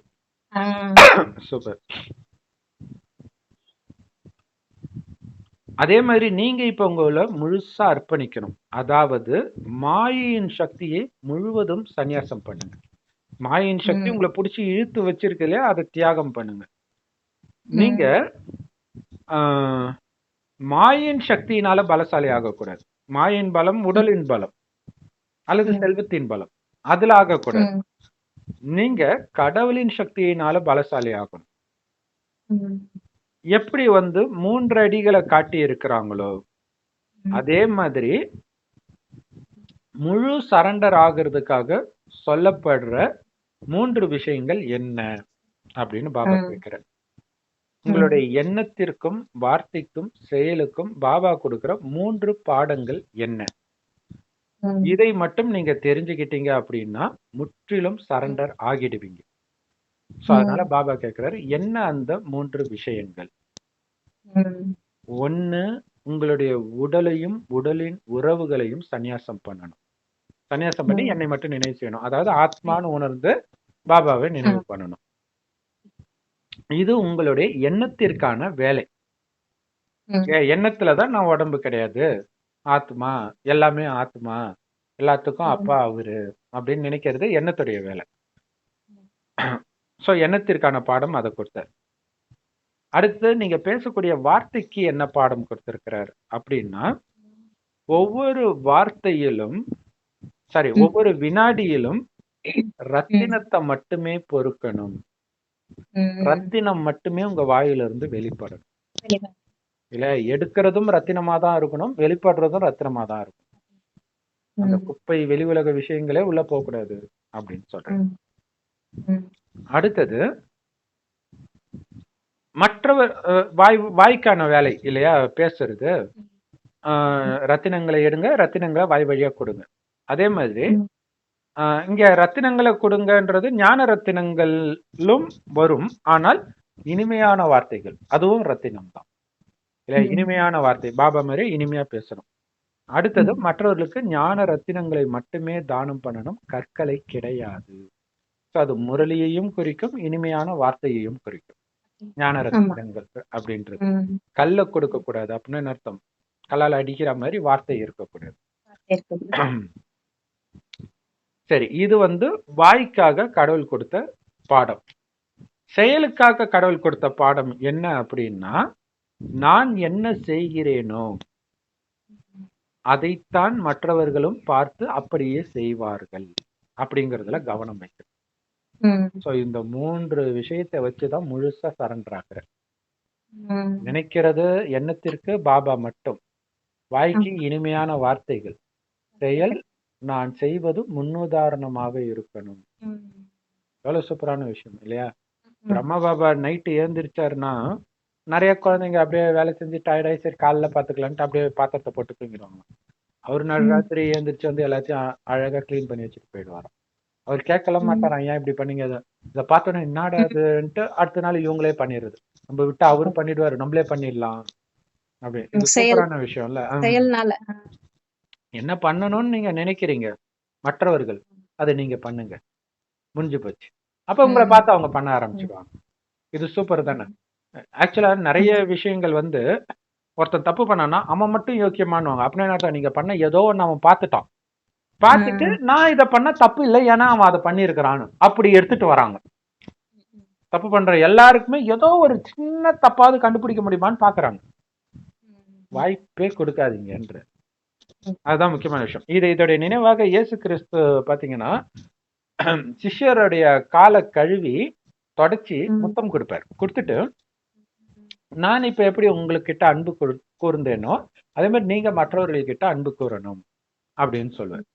சூப்பர். அதே மாதிரி நீங்க இப்ப உங்களை முழுசா அர்ப்பணிக்கணும். அதாவது மாயையின் சக்தியை முழுவதும் சந்நியாசம் பண்ணுங்க. மாயையின் சக்தி உங்களை பிடிச்சி இழுத்து வச்சிருக்கு இல்லையா, அதை தியாகம் பண்ணுங்க. நீங்க மாயின் சக்தியினால பலசாலி ஆகக்கூடாது. மாயின் பலம் உடலின் பலம் அல்லது செல்வத்தின் பலம், அதுல ஆகக்கூடாது. நீங்க கடவுளின் சக்தியினால பலசாலி ஆகணும். எப்படி வந்து 3 அடிகளை காட்டி இருக்கிறாங்களோ அதே மாதிரி முழு சரண்டர் ஆகிறதுக்காக சொல்லப்படுற 3 விஷயங்கள் என்ன அப்படின்னு பாபா கேட்கிறேன். உங்களுடைய எண்ணத்திற்கும் வார்த்தைக்கும் செயலுக்கும் பாபா கொடுக்கிற 3 பாடங்கள் என்ன? இதை மட்டும் நீங்க தெரிஞ்சுக்கிட்டீங்க அப்படின்னா முற்றிலும் சரண்டர் ஆகிடுவீங்க. சோ அதனால பாபா கேட்கிறாரு, என்ன அந்த 3 விஷயங்கள்? 1, உங்களுடைய உடலையும் உடலின் உறவுகளையும் சந்நியாசம் பண்ணணும். சந்நியாசம் பண்ணி என்னை மட்டும் நினைவு செய்யணும். அதாவது ஆத்மான்னு உணர்ந்து பாபாவை நினைவு பண்ணணும். இது உங்களுடைய எண்ணத்திற்கான வேலை. எண்ணத்துலதான் நான் உடம்பு கிடையாது, ஆத்மா, எல்லாமே ஆத்மா, எல்லாத்துக்கும் அப்பா அவரு அப்படின்னு நினைக்கிறது எண்ணத்துடைய வேலை. சோ எண்ணத்திற்கான பாடம் அதை கொடுத்தார். அடுத்து நீங்க பேசக்கூடிய வார்த்தைக்கு என்ன பாடம் கொடுத்திருக்கிறார் அப்படின்னா, ஒவ்வொரு வார்த்தையிலும் ஒவ்வொரு வினாடியிலும் ரத்தினத்தை மட்டுமே பொறுக்கணும். ரத்தினம் மட்டுமே உங்க வாயிலிருந்து வெளிப்படணும். இல்ல, எடுக்கிறதும் ரத்தினமா தான் இருக்கணும், வெளிப்படுறதும் ரத்தினமா தான் இருக்கணும். அந்த குப்பை வெளி உலக விஷயங்களே உள்ள போக கூடாது அப்படின்னு சொல்றேன். அடுத்தது மற்றவர் வாய்க்கான வேலை இல்லையா பேசுறது. ரத்தினங்களை எடுங்க, ரத்தினங்களை வாய் வழியா கொடுங்க. அதே மாதிரி இங்க ரத்தினங்களை கொடுங்கன்றது ஞான ரத்தினங்களும் வரும். ஆனால் இனிமையான வார்த்தைகள் அதுவும் ரத்தினம் தான் இல்ல, இனிமையான வார்த்தை. பாபா மாதிரி இனிமையா பேசணும். அடுத்தது மற்றவர்களுக்கு ஞான ரத்தினங்களை மட்டுமே தானம் பண்ணணும், கற்களை கிடையாது. அது முரளியையும் குறிக்கும், இனிமையான வார்த்தையையும் குறிக்கும். ஞான ரத்தினங்கள் அப்படின்றது கல்ல கொடுக்க கூடாது அப்படின்னு அர்த்தம். கல்லால் அடிக்கிற மாதிரி வார்த்தை இருக்கக்கூடாது. சரி, இது வாய்க்காக கடவுள் கொடுத்த பாடம். செயலுக்காக கடவுள் கொடுத்த பாடம் என்ன அப்படின்னா, நான் என்ன செய்கிறேனோ அதைத்தான் மற்றவர்களும் பார்த்து அப்படியே செய்வார்கள் அப்படிங்கறதுல கவனம் வைக்கணும். சோ இந்த 3 விஷயத்தை வச்சுதான் முழுசா சரண்டர் ஆகுற. நினைக்கிறது எண்ணத்திற்கு பாபா மட்டும், வாய்க்கு இனிமையான வார்த்தைகள், செயல் நான் செய்வது முன்னுதாரணமாக இருக்கணும். எவ்வளவு சூப்பரான விஷயம் இல்லையா? பிரம்மா பாபா நைட்டு ஏந்திரிச்சாருன்னா நிறைய குழந்தைங்க அப்படியே வேலை செஞ்சு டயர்டாயி சரி காலைல பாத்துக்கலான்ட்டு அப்படியே பாத்திரத்தை போட்டு தூங்கிடுவாங்க. அவரு ராத்திரி ஏந்திரிச்சு எல்லாத்தையும் அழகா கிளீன் பண்ணி வச்சுட்டு போயிடுவாராம். அவர் கேட்கல மாட்டாராம், ஏன் இப்படி பண்ணீங்க, இதை பார்த்தோன்னே என்னாடாதுன்ட்டு அடுத்த நாள் இவங்களே பண்ணிடுறது. நம்ம விட்டு அவரு பண்ணிடுவாரு, நம்மளே பண்ணிடலாம் அப்படி. இது சூப்பரான விஷயம் இல்ல? என்ன பண்ணணும்னு நீங்க நினைக்கிறீங்க மற்றவர்கள் அதை நீங்க பண்ணுங்க, முடிஞ்சு போச்சு. அப்ப உங்களை பார்த்து அவங்க பண்ண ஆரம்பிச்சுடுவாங்க. இது சூப்பர் தானே? ஆக்சுவலா நிறைய விஷயங்கள் ஒருத்தன் தப்பு பண்ணானா அவன் மட்டும் யோக்கியமானுவாங்க. அப்படின்னா நீங்க பண்ண ஏதோ ஒன்னு அவன் பார்த்துட்டான், பார்த்துட்டு நான் இதை பண்ண தப்பு இல்லை ஏன்னா அவன் அதை பண்ணியிருக்கிறான்னு அப்படி எடுத்துட்டு வராங்க. தப்பு பண்ற எல்லாருக்குமே ஏதோ ஒரு சின்ன தப்பாவது கண்டுபிடிக்க முடியுமான்னு பாக்குறாங்க. வாய்ப்பே கொடுக்காதீங்கன்ற, அதுதான் முக்கியமான விஷயம். இதோடைய நினைவாக இயேசு கிறிஸ்து பாத்தீங்கன்னா சிஷ்யருடைய காலை கழுவி தொடச்சி முத்தம் கொடுப்பார். கொடுத்துட்டு நான் இப்ப எப்படி உங்களுக்கிட்ட அன்பு கூர்ந்தேனோ அதே மாதிரி நீங்க மற்றவர்கள்கிட்ட அன்பு கூறணும் அப்படின்னு சொல்லுவேன்.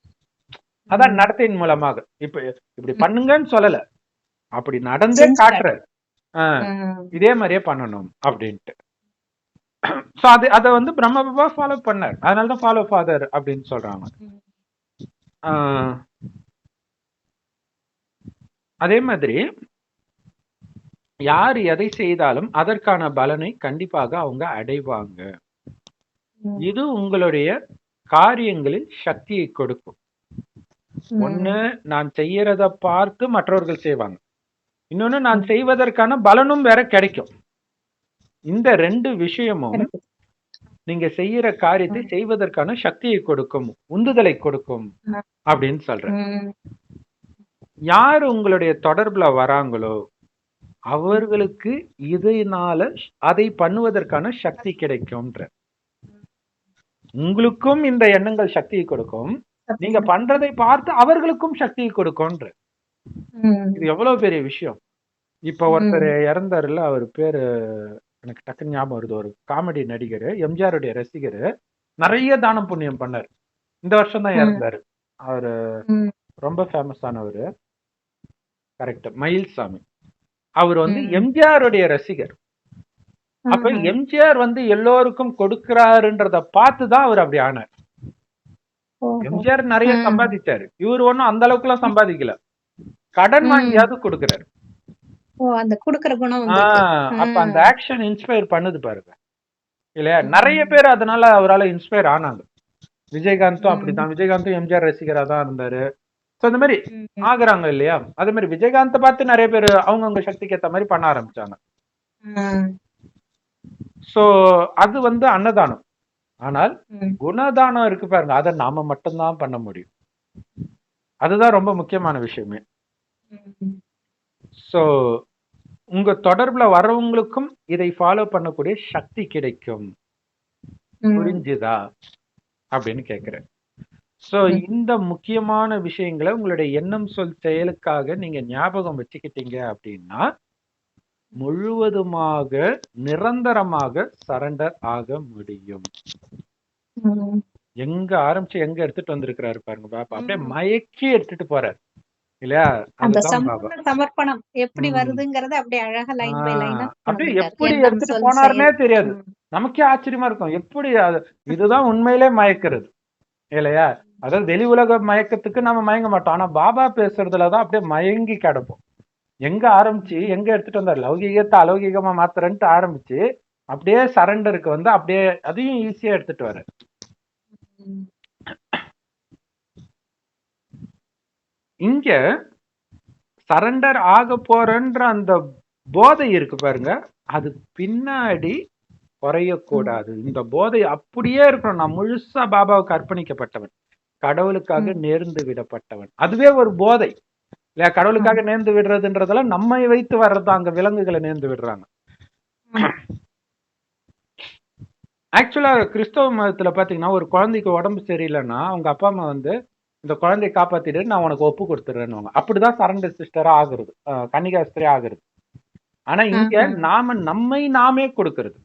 அதான் நடத்தையின் மூலமாக இப்ப இப்படி பண்ணுங்கன்னு சொல்லல, அப்படி நடந்தே காட்டுற இதே மாதிரியே பண்ணணும் அப்படின்ட்டு. சோ அத பிரம்ம பாபா ஃபாலோ பண்ணார். அதனாலதான் ஃபாலோ ஃபாதர் அப்படின்னு சொல்றாங்க. அதே மாதிரி யார் எதை செய்தாலும் அதற்கான பலனை கண்டிப்பாக அவங்க அடைவாங்க. இது உங்களுடைய காரியங்களில் சக்தியை கொடுக்கும். ஒண்ணு நான் செய்யறத பார்த்து மற்றவர்கள் செய்வாங்க, இன்னொன்னு நான் செய்வதற்கான பலனும் வேற கிடைக்கும். இந்த 2 விஷயமும் நீங்க செய்யற காரியத்தை செய்வதற்கான சக்தியை கொடுக்கும், உந்துதலை கொடுக்கும் அப்படின்னு சொல்றேன். யார் உங்களுடைய தொடர்புல வராங்களோ அவர்களுக்கு இதனால அதை பண்ணுவதற்கான சக்தி கிடைக்கும்ன்ற. உங்களுக்கும் இந்த எண்ணங்கள் சக்தியை கொடுக்கும், நீங்க பண்றதை பார்த்து அவர்களுக்கும் சக்தியை கொடுக்கும்ன்ற. இது எவ்வளவு பெரிய விஷயம். இப்ப ஒருத்தர் இறந்தாருல, அவர் பேரு எனக்கு டக்கு ஞாபகம் வருது, ஒரு காமெடி நடிகர், எம்ஜிஆருடைய ரசிகர், நிறைய தானம் புண்ணியம் பண்ணார். இந்த வருஷம் தான் இறந்தாரு. அவரு ரொம்ப ஃபேமஸ் ஆனவரு, கரெக்ட், மயில்சாமி. அவர் எம்ஜிஆருடைய ரசிகர். அப்ப எம்ஜிஆர் எல்லோருக்கும் கொடுக்கிறாருன்றத பார்த்துதான் அவர் அப்படி ஆனார். எம்ஜிஆர் நிறைய சம்பாதிச்சாரு, இவர் ஒன்னும் அந்த அளவுக்கு எல்லாம் சம்பாதிக்கல, கடன் வாங்கியாவது கொடுக்கிறாரு. அப்ப அந்த ஆக்ஷன் இன்ஸ்பயர் பண்ணுது பாருங்க இல்லையா? நிறைய பேர் அதனால அவரால் இன்ஸ்பயர் ஆனாங்க. விஜயகாந்தும் அப்படிதான், விஜயகாந்தும் எம்ஜிஆர் ரசிகரா தான் இருந்தாரு. இந்த மாதிரி ஆகுறாங்க இல்லையா? அதே மாதிரி விஜயகாந்த பார்த்து நிறைய பேர் அவங்கவுங்க சக்திக்கு ஏத்த மாதிரி பண்ண ஆரம்பிச்சாங்க. சோ அது அன்னதானம். ஆனால் குணதானம் இருக்கு பாருங்க, அதை நாம மட்டும்தான் பண்ண முடியும். அதுதான் ரொம்ப முக்கியமான விஷயமே. சோ உங்க தொடர்புல வர்றவங்களுக்கும் இதை ஃபாலோ பண்ணக்கூடிய சக்தி கிடைக்கும். புரிஞ்சுதா அப்படின்னு கேக்குறேன். சோ இந்த முக்கியமான விஷயங்களை உங்களுடைய எண்ணம் சொல் செயலுக்காக நீங்க ஞாபகம் வச்சுக்கிட்டீங்க அப்படின்னா முழுவதுமாக நிரந்தரமாக சரண்டர் ஆக முடியும். எங்க ஆரம்பிச்சு எங்க எடுத்துட்டு வந்திருக்கிறாரு பாருங்க பாபா, அப்படியே மயக்கி எடுத்துட்டு போறாரு இல்லையா? அந்த அதுதான் பாபா. சம்பூர்ண சமர்ப்பணம் எப்படி வருதுங்கறத அப்படியே அழகா லைன் பை லைனா அப்படியே எப்படி எடுத்துட்டு போனாருன்னே தெரியாது. நமக்கே ஆச்சரியமா இருக்கும், எப்படி இதுதான் உண்மையிலே மயக்கிறது இல்லையா? அதாவது வெளி உலக மயக்கத்துக்கு நம்ம மயங்க மாட்டோம், ஆனா பாபா பேசுறதுலதான் அப்படியே மயங்கி கிடப்போம். எங்க ஆரம்பிச்சு எங்க எடுத்துட்டு வந்தார், லௌகீகத்தை அலௌகீகமா மாத்துறன்ட்டு ஆரம்பிச்சு அப்படியே சரண்டருக்கு வந்து அப்படியே அதையும் ஈஸியா எடுத்துட்டு வர. இங்க சரண்டர் ஆக போறன்ற அந்த போதை இருக்கு பாருங்க, அது பின்னாடி குறையக்கூடாது. இந்த போதை அப்படியே இருக்கணும். நான் முழுசா பாபாவுக்கு அர்ப்பணிக்கப்பட்டவன், கடவுளுக்காக நேர்ந்து விடப்பட்டவன், அதுவே ஒரு போதை இல்லையா? கடவுளுக்காக நேர்ந்து விடுறதுன்றதெல்லாம் நம்மை வைத்து வர்றது. அங்க விலங்குகளை நேர்ந்து விடுறாங்க. ஆக்சுவலா கிறிஸ்தவ மதத்துல பாத்தீங்கன்னா ஒரு குழந்தைக்கு உடம்பு சரியில்லைன்னா அவங்க அப்பா அம்மா வந்து இந்த குழந்தையை காப்பாத்திட்டு நான் உனக்கு ஒப்பு கொடுத்துறேன்னு, அப்படிதான் சரண்டர் சிஸ்டரா ஆகுறது, கன்னிகாஸ்திரே ஆகுறது. ஆனா இங்க நம்மை நாமே கொடுக்கறது,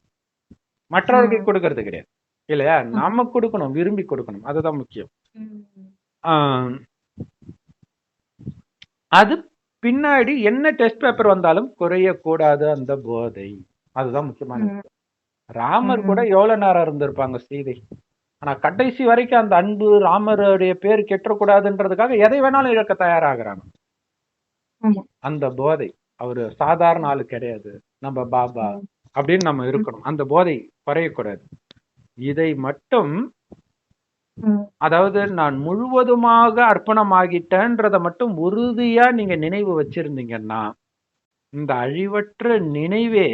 மற்றவர்களுக்கு கொடுக்கறது கிடையாது இல்லையா? நாம கொடுக்கணும், விரும்பி கொடுக்கணும், அதுதான் முக்கியம். அது பின்னாடி என்ன டெஸ்ட் பேப்பர் வந்தாலும் குறையக்கூடாது அந்த போதை, அதுதான் முக்கியமான விஷயம். ராமர் கூட எவ்வளவு நேரம் இருந்திருப்பாங்க சீதை, ஆனா கடைசி வரைக்கும் அந்த அன்பு, ராமருடைய பேர் கெட்டக்கூடாதுன்றதுக்காக எதை வேணாலும் இழக்க தயாராகிறாங்க. அந்த போதை, அவரு சாதாரண ஆளு கிடையாது, நம்ம பாபா அப்படின்னு நம்ம இருக்கணும். அந்த போதை குறையக்கூடாது. இதை மட்டும், அதாவது நான் முழுவதுமாக அர்ப்பணமாகிட்டேன்றத மட்டும் உறுதியா நீங்க நினைவு வச்சிருந்தீங்கன்னா இந்த அழிவற்ற நினைவே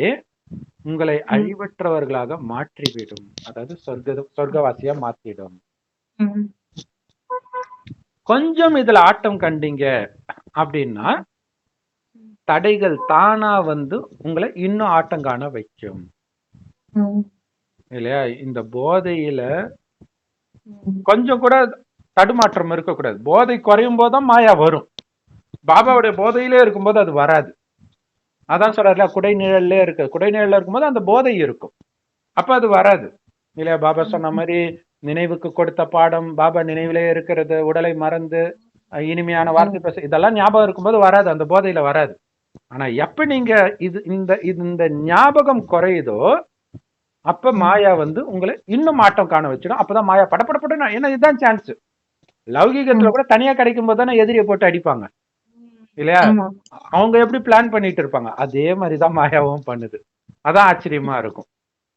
உங்களை அழிவற்றவர்களாக மாற்றிவிடும், அதாவது சொர்க்கவாசியா மாற்றிடும். கொஞ்சம் இதுல ஆட்டம் கண்டீங்க அப்படின்னா தடைகள் தானா வந்து உங்களை இன்னும் ஆட்டம் காண வைக்கும் இல்லையா? இந்த போதையில கொஞ்சம் கூட தடுமாற்றம் இருக்கக்கூடாது. போதை குறையும் போதுதான் மாயா வரும். பாபாவுடைய போதையிலே இருக்கும்போது அது வராது. அதான் சொல்றாருல, குடைநிழல்ல இருக்கு, குடைநிழல்ல இருக்கும்போது அந்த போதை இருக்கும், அப்ப அது வராது இல்லையா? பாபா சொன்ன மாதிரி நினைவுக்கு கொடுத்த பாடம், பாபா நினைவிலே இருக்கிறது, உடலை மறந்து இனிமையான வார்த்தை பேச, இதெல்லாம் ஞாபகம் இருக்கும்போது வராது, அந்த போதையில வராது. ஆனா எப்ப நீங்க இந்த ஞாபகம் குறையுதோ அப்ப மாயா வந்து உங்களை இன்னும் மாற்றம் காண வச்சிடும். அப்பதான் மாயா படப்படப்பட, ஏன்னா இதுதான் சான்ஸ். லௌகீகத்துல கூட தனியா கிடைக்கும் போது தானே எதிரியை போட்டு அடிப்பாங்க இல்லையா? அவங்க எப்படி பிளான் பண்ணிட்டு இருப்பாங்க, அதே மாதிரிதான் மாயாவும் பண்ணுது. அதான் ஆச்சரியமா இருக்கும்.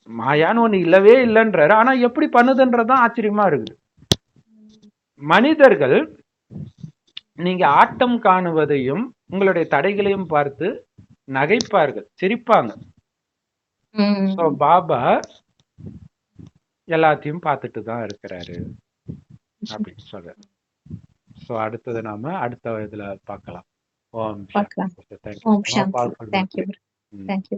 மாயான்னு ஒண்ணு இல்லவே இல்லைன்றாரு, ஆனா எப்படி பண்ணுதுன்றதுதான் ஆச்சரியமா இருக்குது. மனிதர்கள் நீங்க ஆட்டம் காணுவதையும் உங்களுடைய தடைகளையும் பார்த்து நகைப்பார்கள், சிரிப்பாங்க. பாபா எல்லாத்தையும் பார்த்துட்டு தான் இருக்கிறாரு அப்படின்னு சொல்ற. சோ அடுத்தது நாம அடுத்த இதுல பார்க்கலாம். ஓம் சாந்தி. தேங்க்யூ.